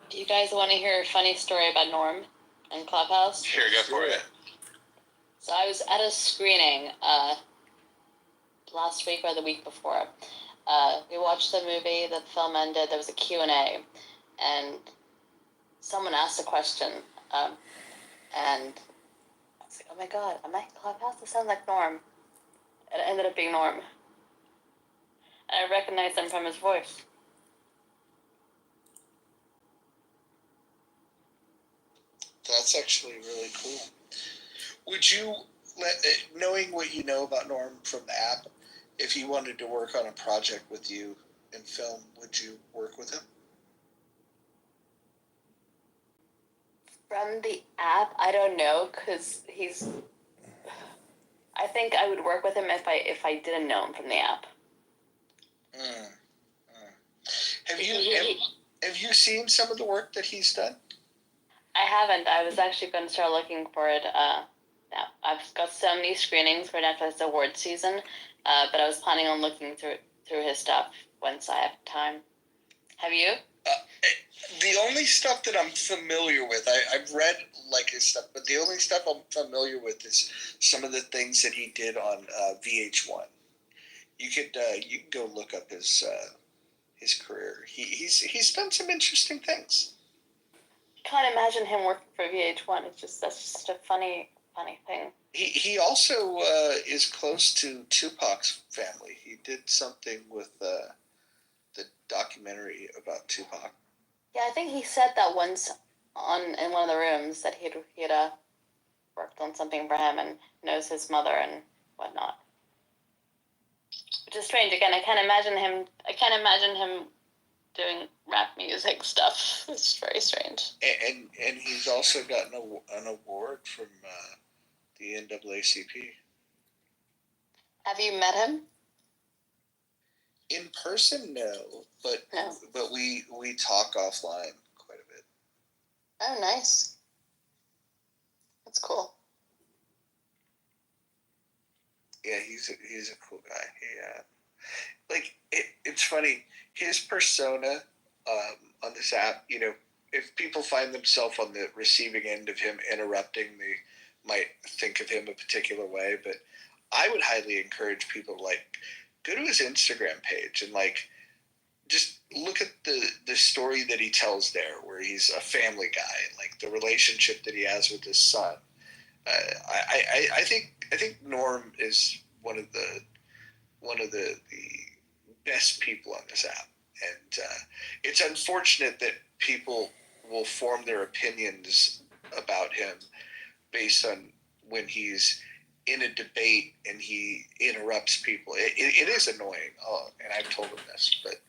Do you guys want to hear a funny story about Norm and Clubhouse? Sure, go for it. So I was at a screening last week or the week before. We watched the movie, the film ended, there was a Q&A, and someone asked a question, and I was like, oh my god, am I in Clubhouse? This sounds like Norm. And it ended up being Norm. And I recognized him from his voice. That's actually really cool. Would you, knowing what you know about Norm from the app, if he wanted to work on a project with you in film, would you work with him? From the app, I don't know, because I think I would work with him if I didn't know him from the app. Have you seen some of the work that he's done? I haven't. I was actually going to start looking for it now. I've got so many screenings for Netflix award season, but I was planning on looking through his stuff once I have time. Have you? The only stuff that I'm familiar with, I've read like his stuff, but the only stuff I'm familiar with is some of the things that he did on VH1. You can go look up his career. He's done some interesting things. Can't imagine him working for VH1. That's just a funny thing. He also is close to Tupac's family. He did something with the documentary about Tupac. Yeah, I think he said that once in one of the rooms that he'd worked on something for him and knows his mother and whatnot. Which is strange. Again, I can't imagine him doing rap music stuff. It's very strange. And he's also gotten an award from the NAACP. Have you met him? In person, no, but we talk offline quite a bit. Oh, nice. That's cool. Yeah, he's a cool guy. It's funny. His persona on this app, if people find themselves on the receiving end of him interrupting, they might think of him a particular way. But I would highly encourage people to go to his Instagram page and just look at the story that he tells there, where he's a family guy and the relationship that he has with his son. I think Norm is one of the best people on this app, and it's unfortunate that people will form their opinions about him based on when he's in a debate and he interrupts people. It is annoying, and I've told him this, but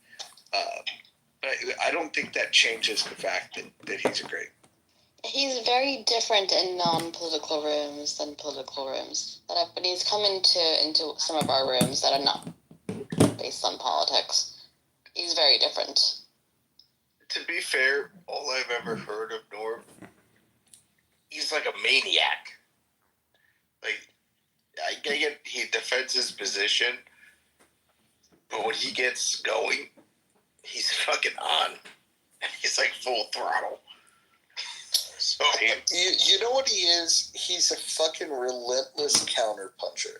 I don't think that changes the fact that he's a great. He's very different in non-political rooms than political rooms. But he's come into some of our rooms that are not based on politics. He's very different. To be fair, all I've ever heard of Norm, he's like a maniac. I get he defends his position, but when he gets going, he's fucking on. He's full throttle. So You know what he is? He's a fucking relentless counterpuncher.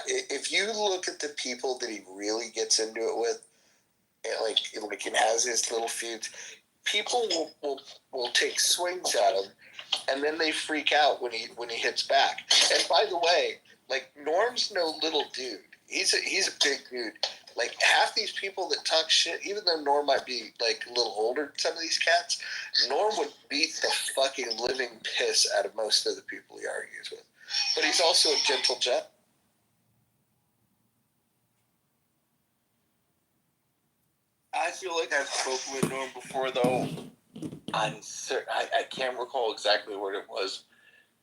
If you look at the people that he really gets into it with, and like he has his little feuds, people will take swings at him, and then they freak out when he hits back. And by the way, like Norm's no little dude. He's a big dude. Like half these people that talk shit, even though Norm might be like a little older than some of these cats, Norm would beat the fucking living piss out of most of the people he argues with. But he's also a gentle gent. I feel like I've spoken with Norm before, though. I'm certain I can't recall exactly what it was,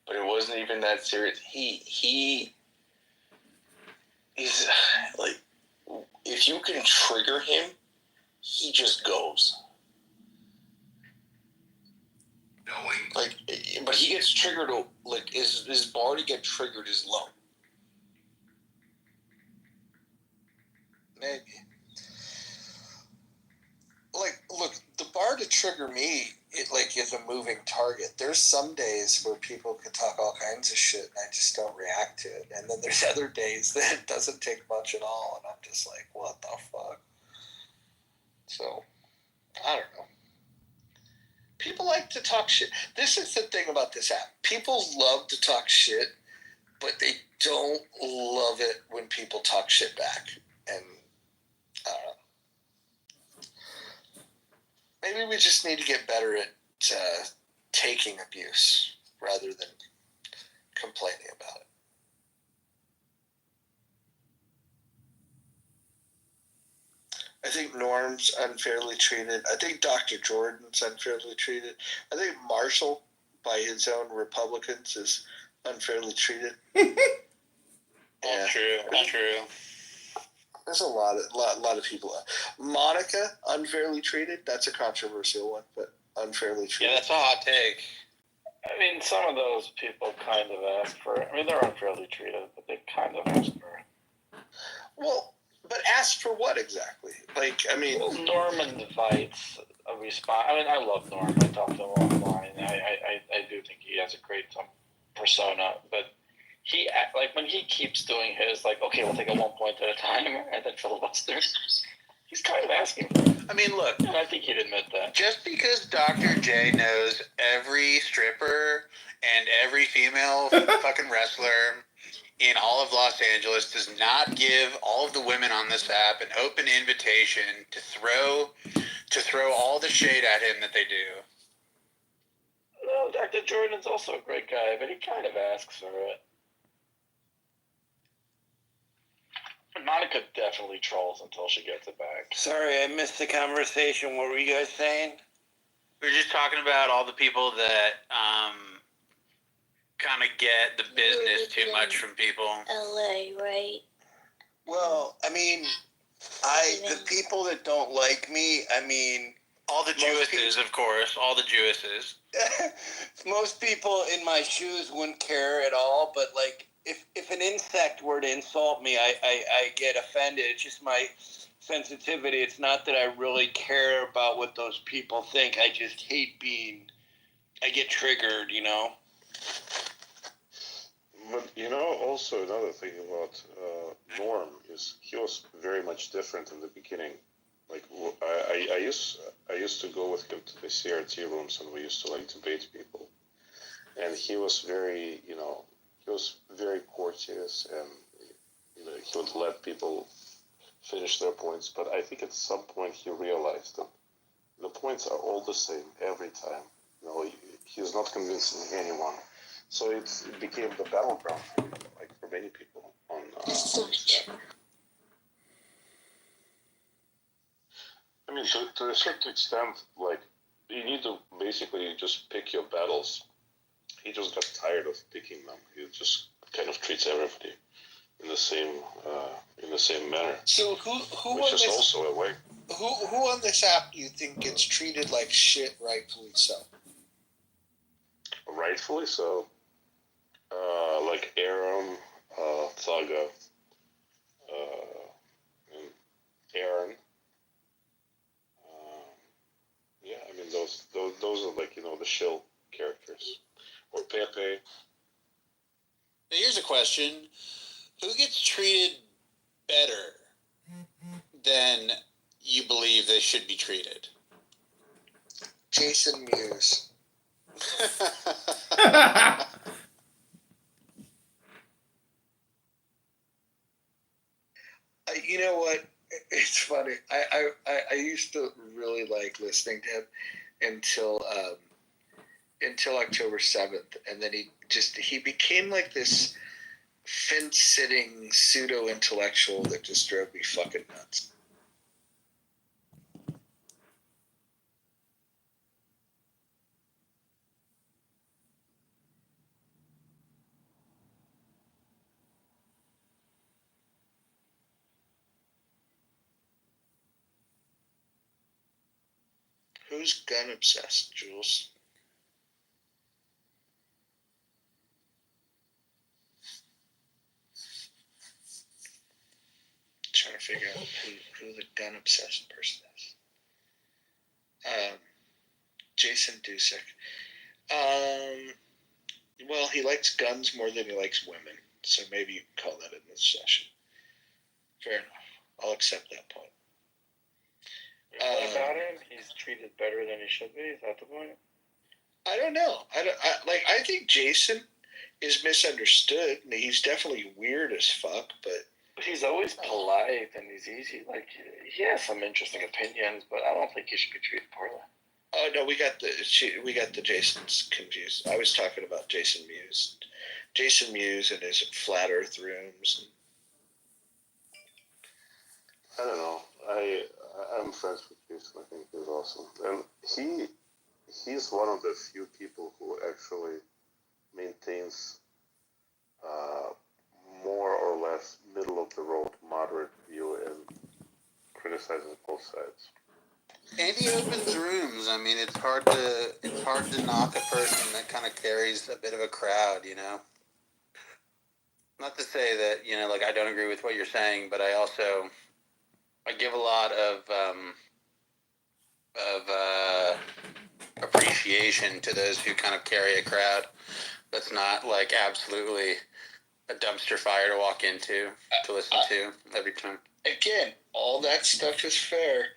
but it wasn't even that serious. He's like, if you can trigger him, he just goes. Like, but he gets triggered. Like his bar to get triggered is low. Maybe. Like, look, the bar to trigger me, is a moving target. There's some days where people can talk all kinds of shit and I just don't react to it. And then there's other days that it doesn't take much at all and I'm just like, what the fuck? So, I don't know. People like to talk shit. This is the thing about this app. People love to talk shit, but they don't love it when people talk shit back. And I don't know. Maybe we just need to get better at taking abuse rather than complaining about it. I think Norm's unfairly treated. I think Dr. Jordan's unfairly treated. I think Marshall, by his own Republicans, is unfairly treated. all true. There's a lot of people. Monica, unfairly treated. That's a controversial one, but unfairly treated. Yeah, that's a hot take. I mean, some of those people kind of ask for. I mean, they're unfairly treated, but they kind of ask for it. Well, but ask for what exactly? Like, I mean, well, Norm invites a response. I mean, I love Norm. I talk to him offline. I do think he has a great persona, but he, like, when he keeps doing his, like, okay, we'll take it 1 point at a time, and then filibusters, he's kind of asking for it. I mean, look. And I think he'd admit that. Just because Dr. J knows every stripper and every female fucking wrestler in all of Los Angeles does not give all of the women on this app an open invitation to throw all the shade at him that they do. No, Dr. Jordan's also a great guy, but he kind of asks for it. Monica definitely trolls until she gets it back. Sorry, I missed the conversation. What were you guys saying? We were just talking about all the people that kind of get the business too much from people. LA, right? Well, I mean, the people that don't like me, I mean... All the Jewesses, of course. All the Jewesses. Most people in my shoes wouldn't care at all, but, like, if an insect were to insult me, I get offended. It's just my sensitivity. It's not that I really care about what those people think. I just hate I get triggered, you know? But, you know, also another thing about Norm is he was very much different in the beginning. Like, I used to go with him to the CRT rooms, and we used to, like, debate people. And he was very, he was very courteous, and he would let people finish their points. But I think at some point he realized that the points are all the same every time. He's not convincing anyone. So it became the battleground for many people on I mean, to a certain extent, like, you need to basically just pick your battles. He just got tired of picking them. He just kind of treats everybody in the same manner. So who which is also a way. Who on this app do you think gets treated like shit, rightfully so? Rightfully so. Like Aaron, Thaga, and Aaron. Yeah, I mean those are like the shill. characters. Or Pepe. Now here's a question: who gets treated better than you believe they should be treated? Jason Mewes. You know what? It's funny. I used to really like listening to him until October 7th, and then he became like this fence-sitting pseudo-intellectual that just drove me fucking nuts. Who's gun obsessed, Jules? Trying to figure out who the gun obsessed person is. Jason Dusick. Well, he likes guns more than he likes women, so maybe you can call that in this session. Fair enough. I'll accept that point. What about him? He's treated better than he should be. Is that the point? I don't know. I think Jason is misunderstood. He's definitely weird as fuck, but he's always polite and he's easy. Like, he has some interesting opinions, but I don't think he should be treated poorly. Oh no, we got the Jasons confused. I was talking about Jason Mewes. Jason Mewes and his flat Earth rooms. I don't know. I'm friends with Jason. I think he's awesome, and he's one of the few people who actually maintains more or less middle of the road, moderate view and criticizes both sides. And he opens rooms. I mean, it's hard to knock a person that kind of carries a bit of a crowd, you know. Not to say that, you know, like, I don't agree with what you're saying, but I give a lot of appreciation to those who kind of carry a crowd that's not like absolutely a dumpster fire to walk into, to listen to every time. Again, all that stuff is fair,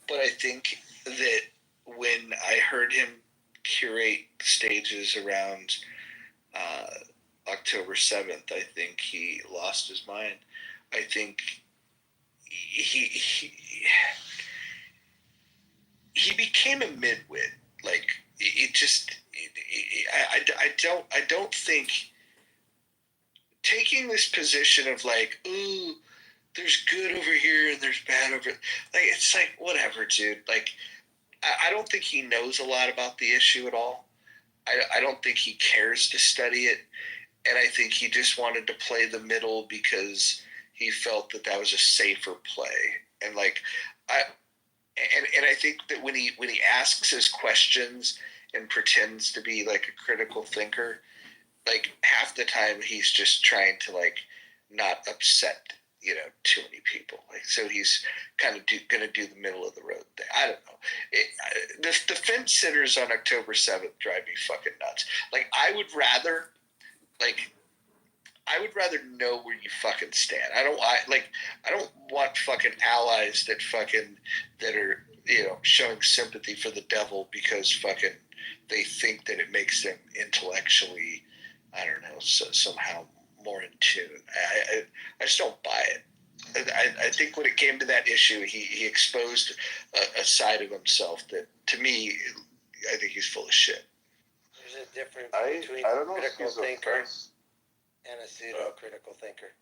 but I think that when I heard him curate stages around October 7th, I think he lost his mind. I think he became a midwit. Like, I don't think taking this position of like, ooh, there's good over here and there's bad over, like, it's like, whatever, dude. Like, I don't think he knows a lot about the issue at all. I don't think he cares to study it, and I think he just wanted to play the middle because he felt that was a safer play. And like, I think that when he asks his questions and pretends to be like a critical thinker, like, half the time he's just trying to like not upset, you know, too many people. Like, so he's kind of going to do the middle of the road thing. I don't know. The fence sitters on October 7th drive me fucking nuts. Like, I would rather know where you fucking stand. I don't want fucking allies that are, you know, showing sympathy for the devil because fucking they think that it makes them intellectually, I don't know, somehow more in tune. I just don't buy it. I think when it came to that issue, he exposed a side of himself that, to me, I think he's full of shit. There's a difference between I don't know a if critical he's a thinker friends. and a pseudo-critical thinker.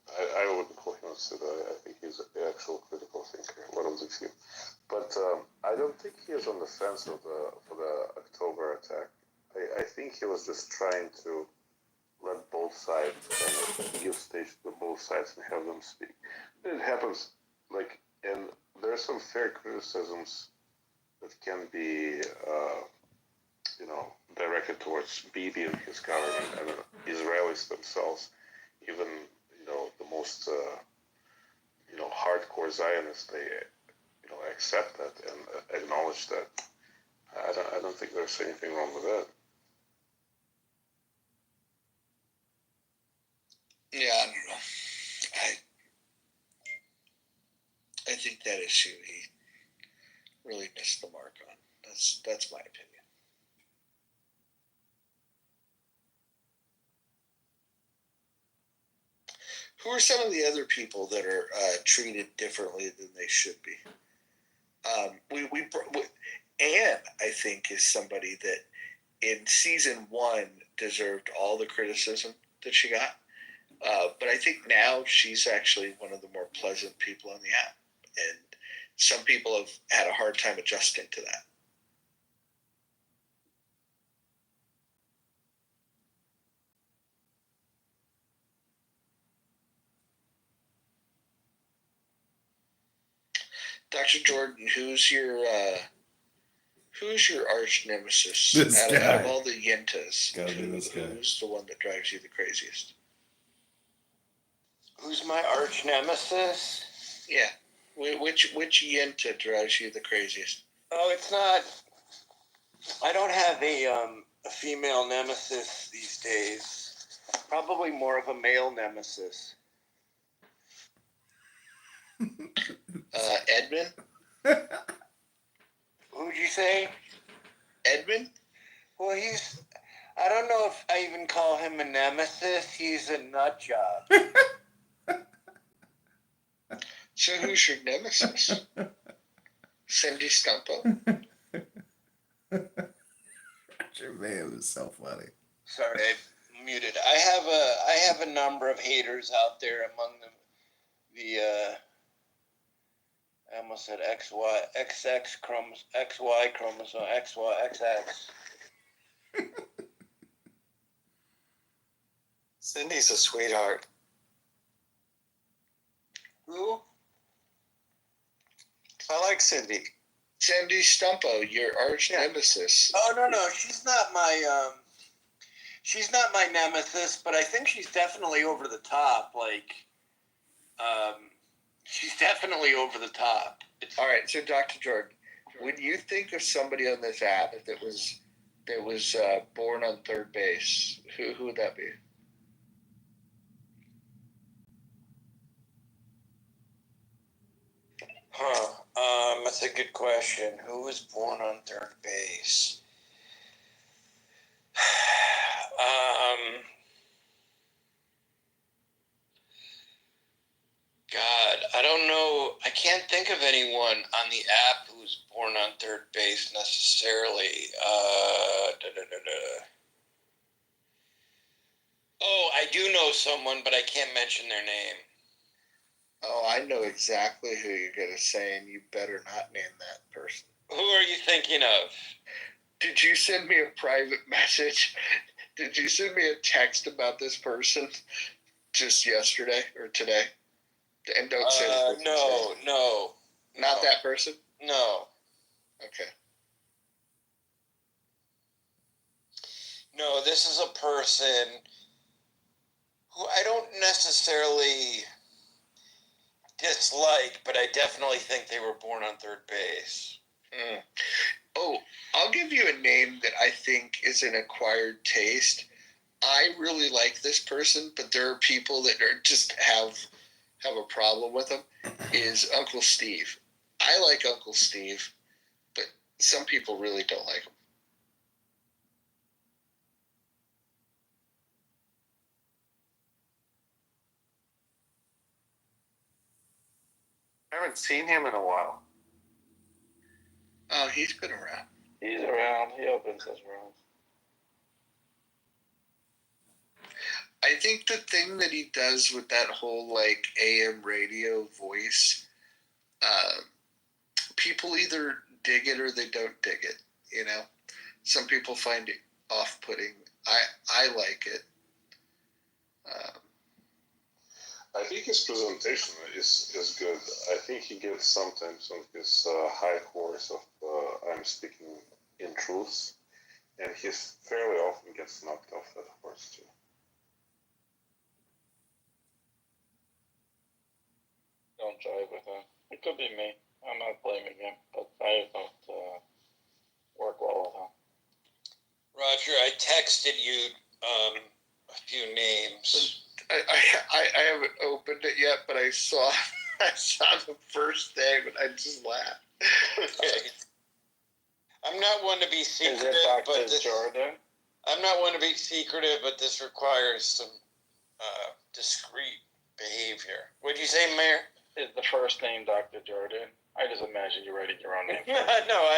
I wouldn't call him a pseudo. I think he's an actual critical thinker, one of the few. But I don't think he is on the fence for the October attack. I think he was just trying to let both sides kind of give stage to both sides and have them speak. It happens, like, and there are some fair criticisms that can be, you know, directed towards Bibi and his government and Israelis themselves. Even, you know, the most, you know, hardcore Zionists, they, you know, accept that and acknowledge that I don't think there's anything wrong with that. Yeah, I don't know. I think that issue he really missed the mark on. That's my opinion. Who are some of the other people that are treated differently than they should be? Anne, I think, is somebody that in season 1 deserved all the criticism that she got. But I think now she's actually one of the more pleasant people on the app. And some people have had a hard time adjusting to that. Dr. Jordan, who's your arch nemesis out of all the Yentas? Gotta be this guy. Who's the one that drives you the craziest? Who's my arch nemesis? Yeah. Which Yenta drives you the craziest? Oh, it's not. I don't have a female nemesis these days. Probably more of a male nemesis. Edmund? Who'd you say? Edmund? Well, I don't know if I even call him a nemesis. He's a nut job. So who's your nemesis? Cindy Stumpo? Your man is so funny. Sorry, I muted. I have a number of haters out there, among them the I almost said XX chromosome, XY chromosome, XY, XX. Cindy's a sweetheart. Who? I like Cindy. Cindy Stumpo, your arch nemesis. Oh no, she's not my nemesis, but I think she's definitely over the top. She's definitely over the top. All right, so Dr. Jordan, when you think of somebody on this app that was born on third base, who would that be? That's a good question. Who was born on third base? God, I don't know. I can't think of anyone on the app who was born on third base necessarily. Oh, I do know someone, but I can't mention their name. Oh, I know exactly who you're going to say, and you better not name that person. Who are you thinking of? Did you send me a private message? Did you send me a text about this person just yesterday or today? And don't say this person's name. No. Not that person? No. Okay. No, this is a person who I don't necessarily dislike, but I definitely think they were born on third base. Oh, I'll give you a name that I think is an acquired taste. I really like this person, but there are people that are just have a problem with him, is Uncle Steve. I like Uncle Steve, but some people really don't like him. I haven't seen him in a while. Oh, he's been around. He's around. He opens his rooms. I think the thing that he does with that whole AM radio voice, people either dig it or they don't dig it. You know, some people find it off-putting. I like it. I think his presentation is good. I think he gets sometimes on his high horse of I'm speaking in truth, and he fairly often gets knocked off that horse too. Don't jive with him. It could be me. I'm not blaming him, but I don't work well texted you a few names. I haven't opened it yet, but I saw the first name and I just laughed. Okay. I'm not one to be secretive, Is it Dr. but Jordan? I'm not one to be secretive, but this requires some discreet behavior. What'd you say, Mayor? Is the first name Dr. Jordan? I just imagine you're writing your own name. No,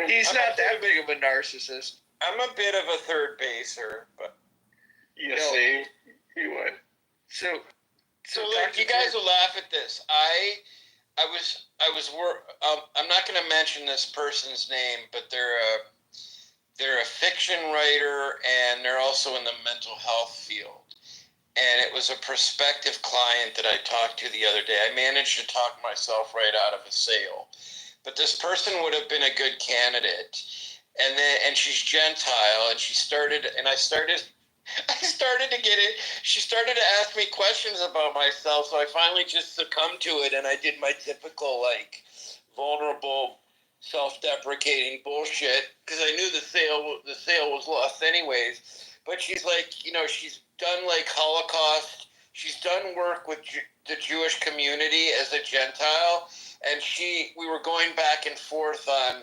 He's not that big of a narcissist. I'm a bit of a third baser, but You see, he would. So look, you guys will laugh at this. I'm not going to mention this person's name, but they're a fiction writer and they're also in the mental health field. And it was a prospective client that I talked to the other day. I managed to talk myself right out of a sale, but this person would have been a good candidate. And she's Gentile, and I started to get it. She started to ask me questions about myself, so I finally just succumbed to it, and I did my typical, like, vulnerable, self-deprecating bullshit, because I knew the sale was lost anyways. But she's like, she's done, like, Holocaust. She's done work with the Jewish community as a Gentile, and we were going back and forth on,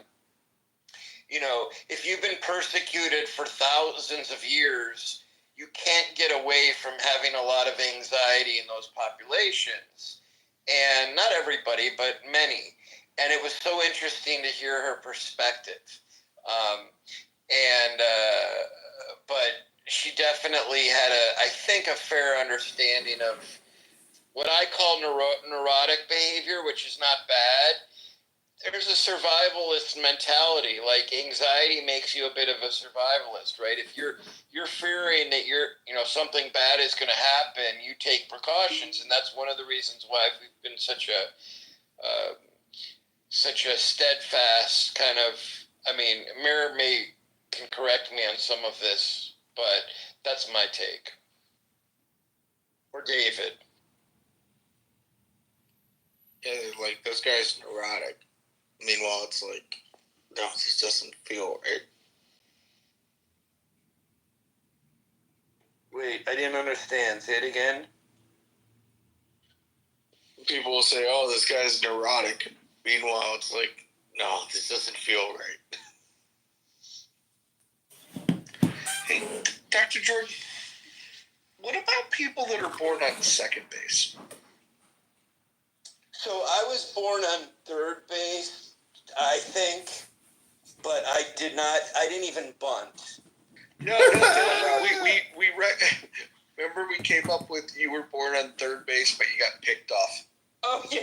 if you've been persecuted for thousands of years, you can't get away from having a lot of anxiety in those populations. And not everybody, but many. And it was so interesting to hear her perspective. But she definitely had I think, a fair understanding of what I call neurotic behavior, which is not bad. There's a survivalist mentality. Like, anxiety makes you a bit of a survivalist, right? If you're fearing that something bad is going to happen, you take precautions, and that's one of the reasons why we've been such a steadfast kind of. I mean, Mayor can correct me on some of this, but that's my take. Or David. Yeah, like, this guy's neurotic. Meanwhile, it's like, no, this doesn't feel right. Wait, I didn't understand. Say it again. People will say, oh, this guy's neurotic. Meanwhile, it's like, no, this doesn't feel right. Hey, Dr. Jordan, what about people that are born on second base? So I was born on third base, I think, but I didn't even bunt. No. Remember we came up with you were born on third base, but you got picked off. Oh, yeah.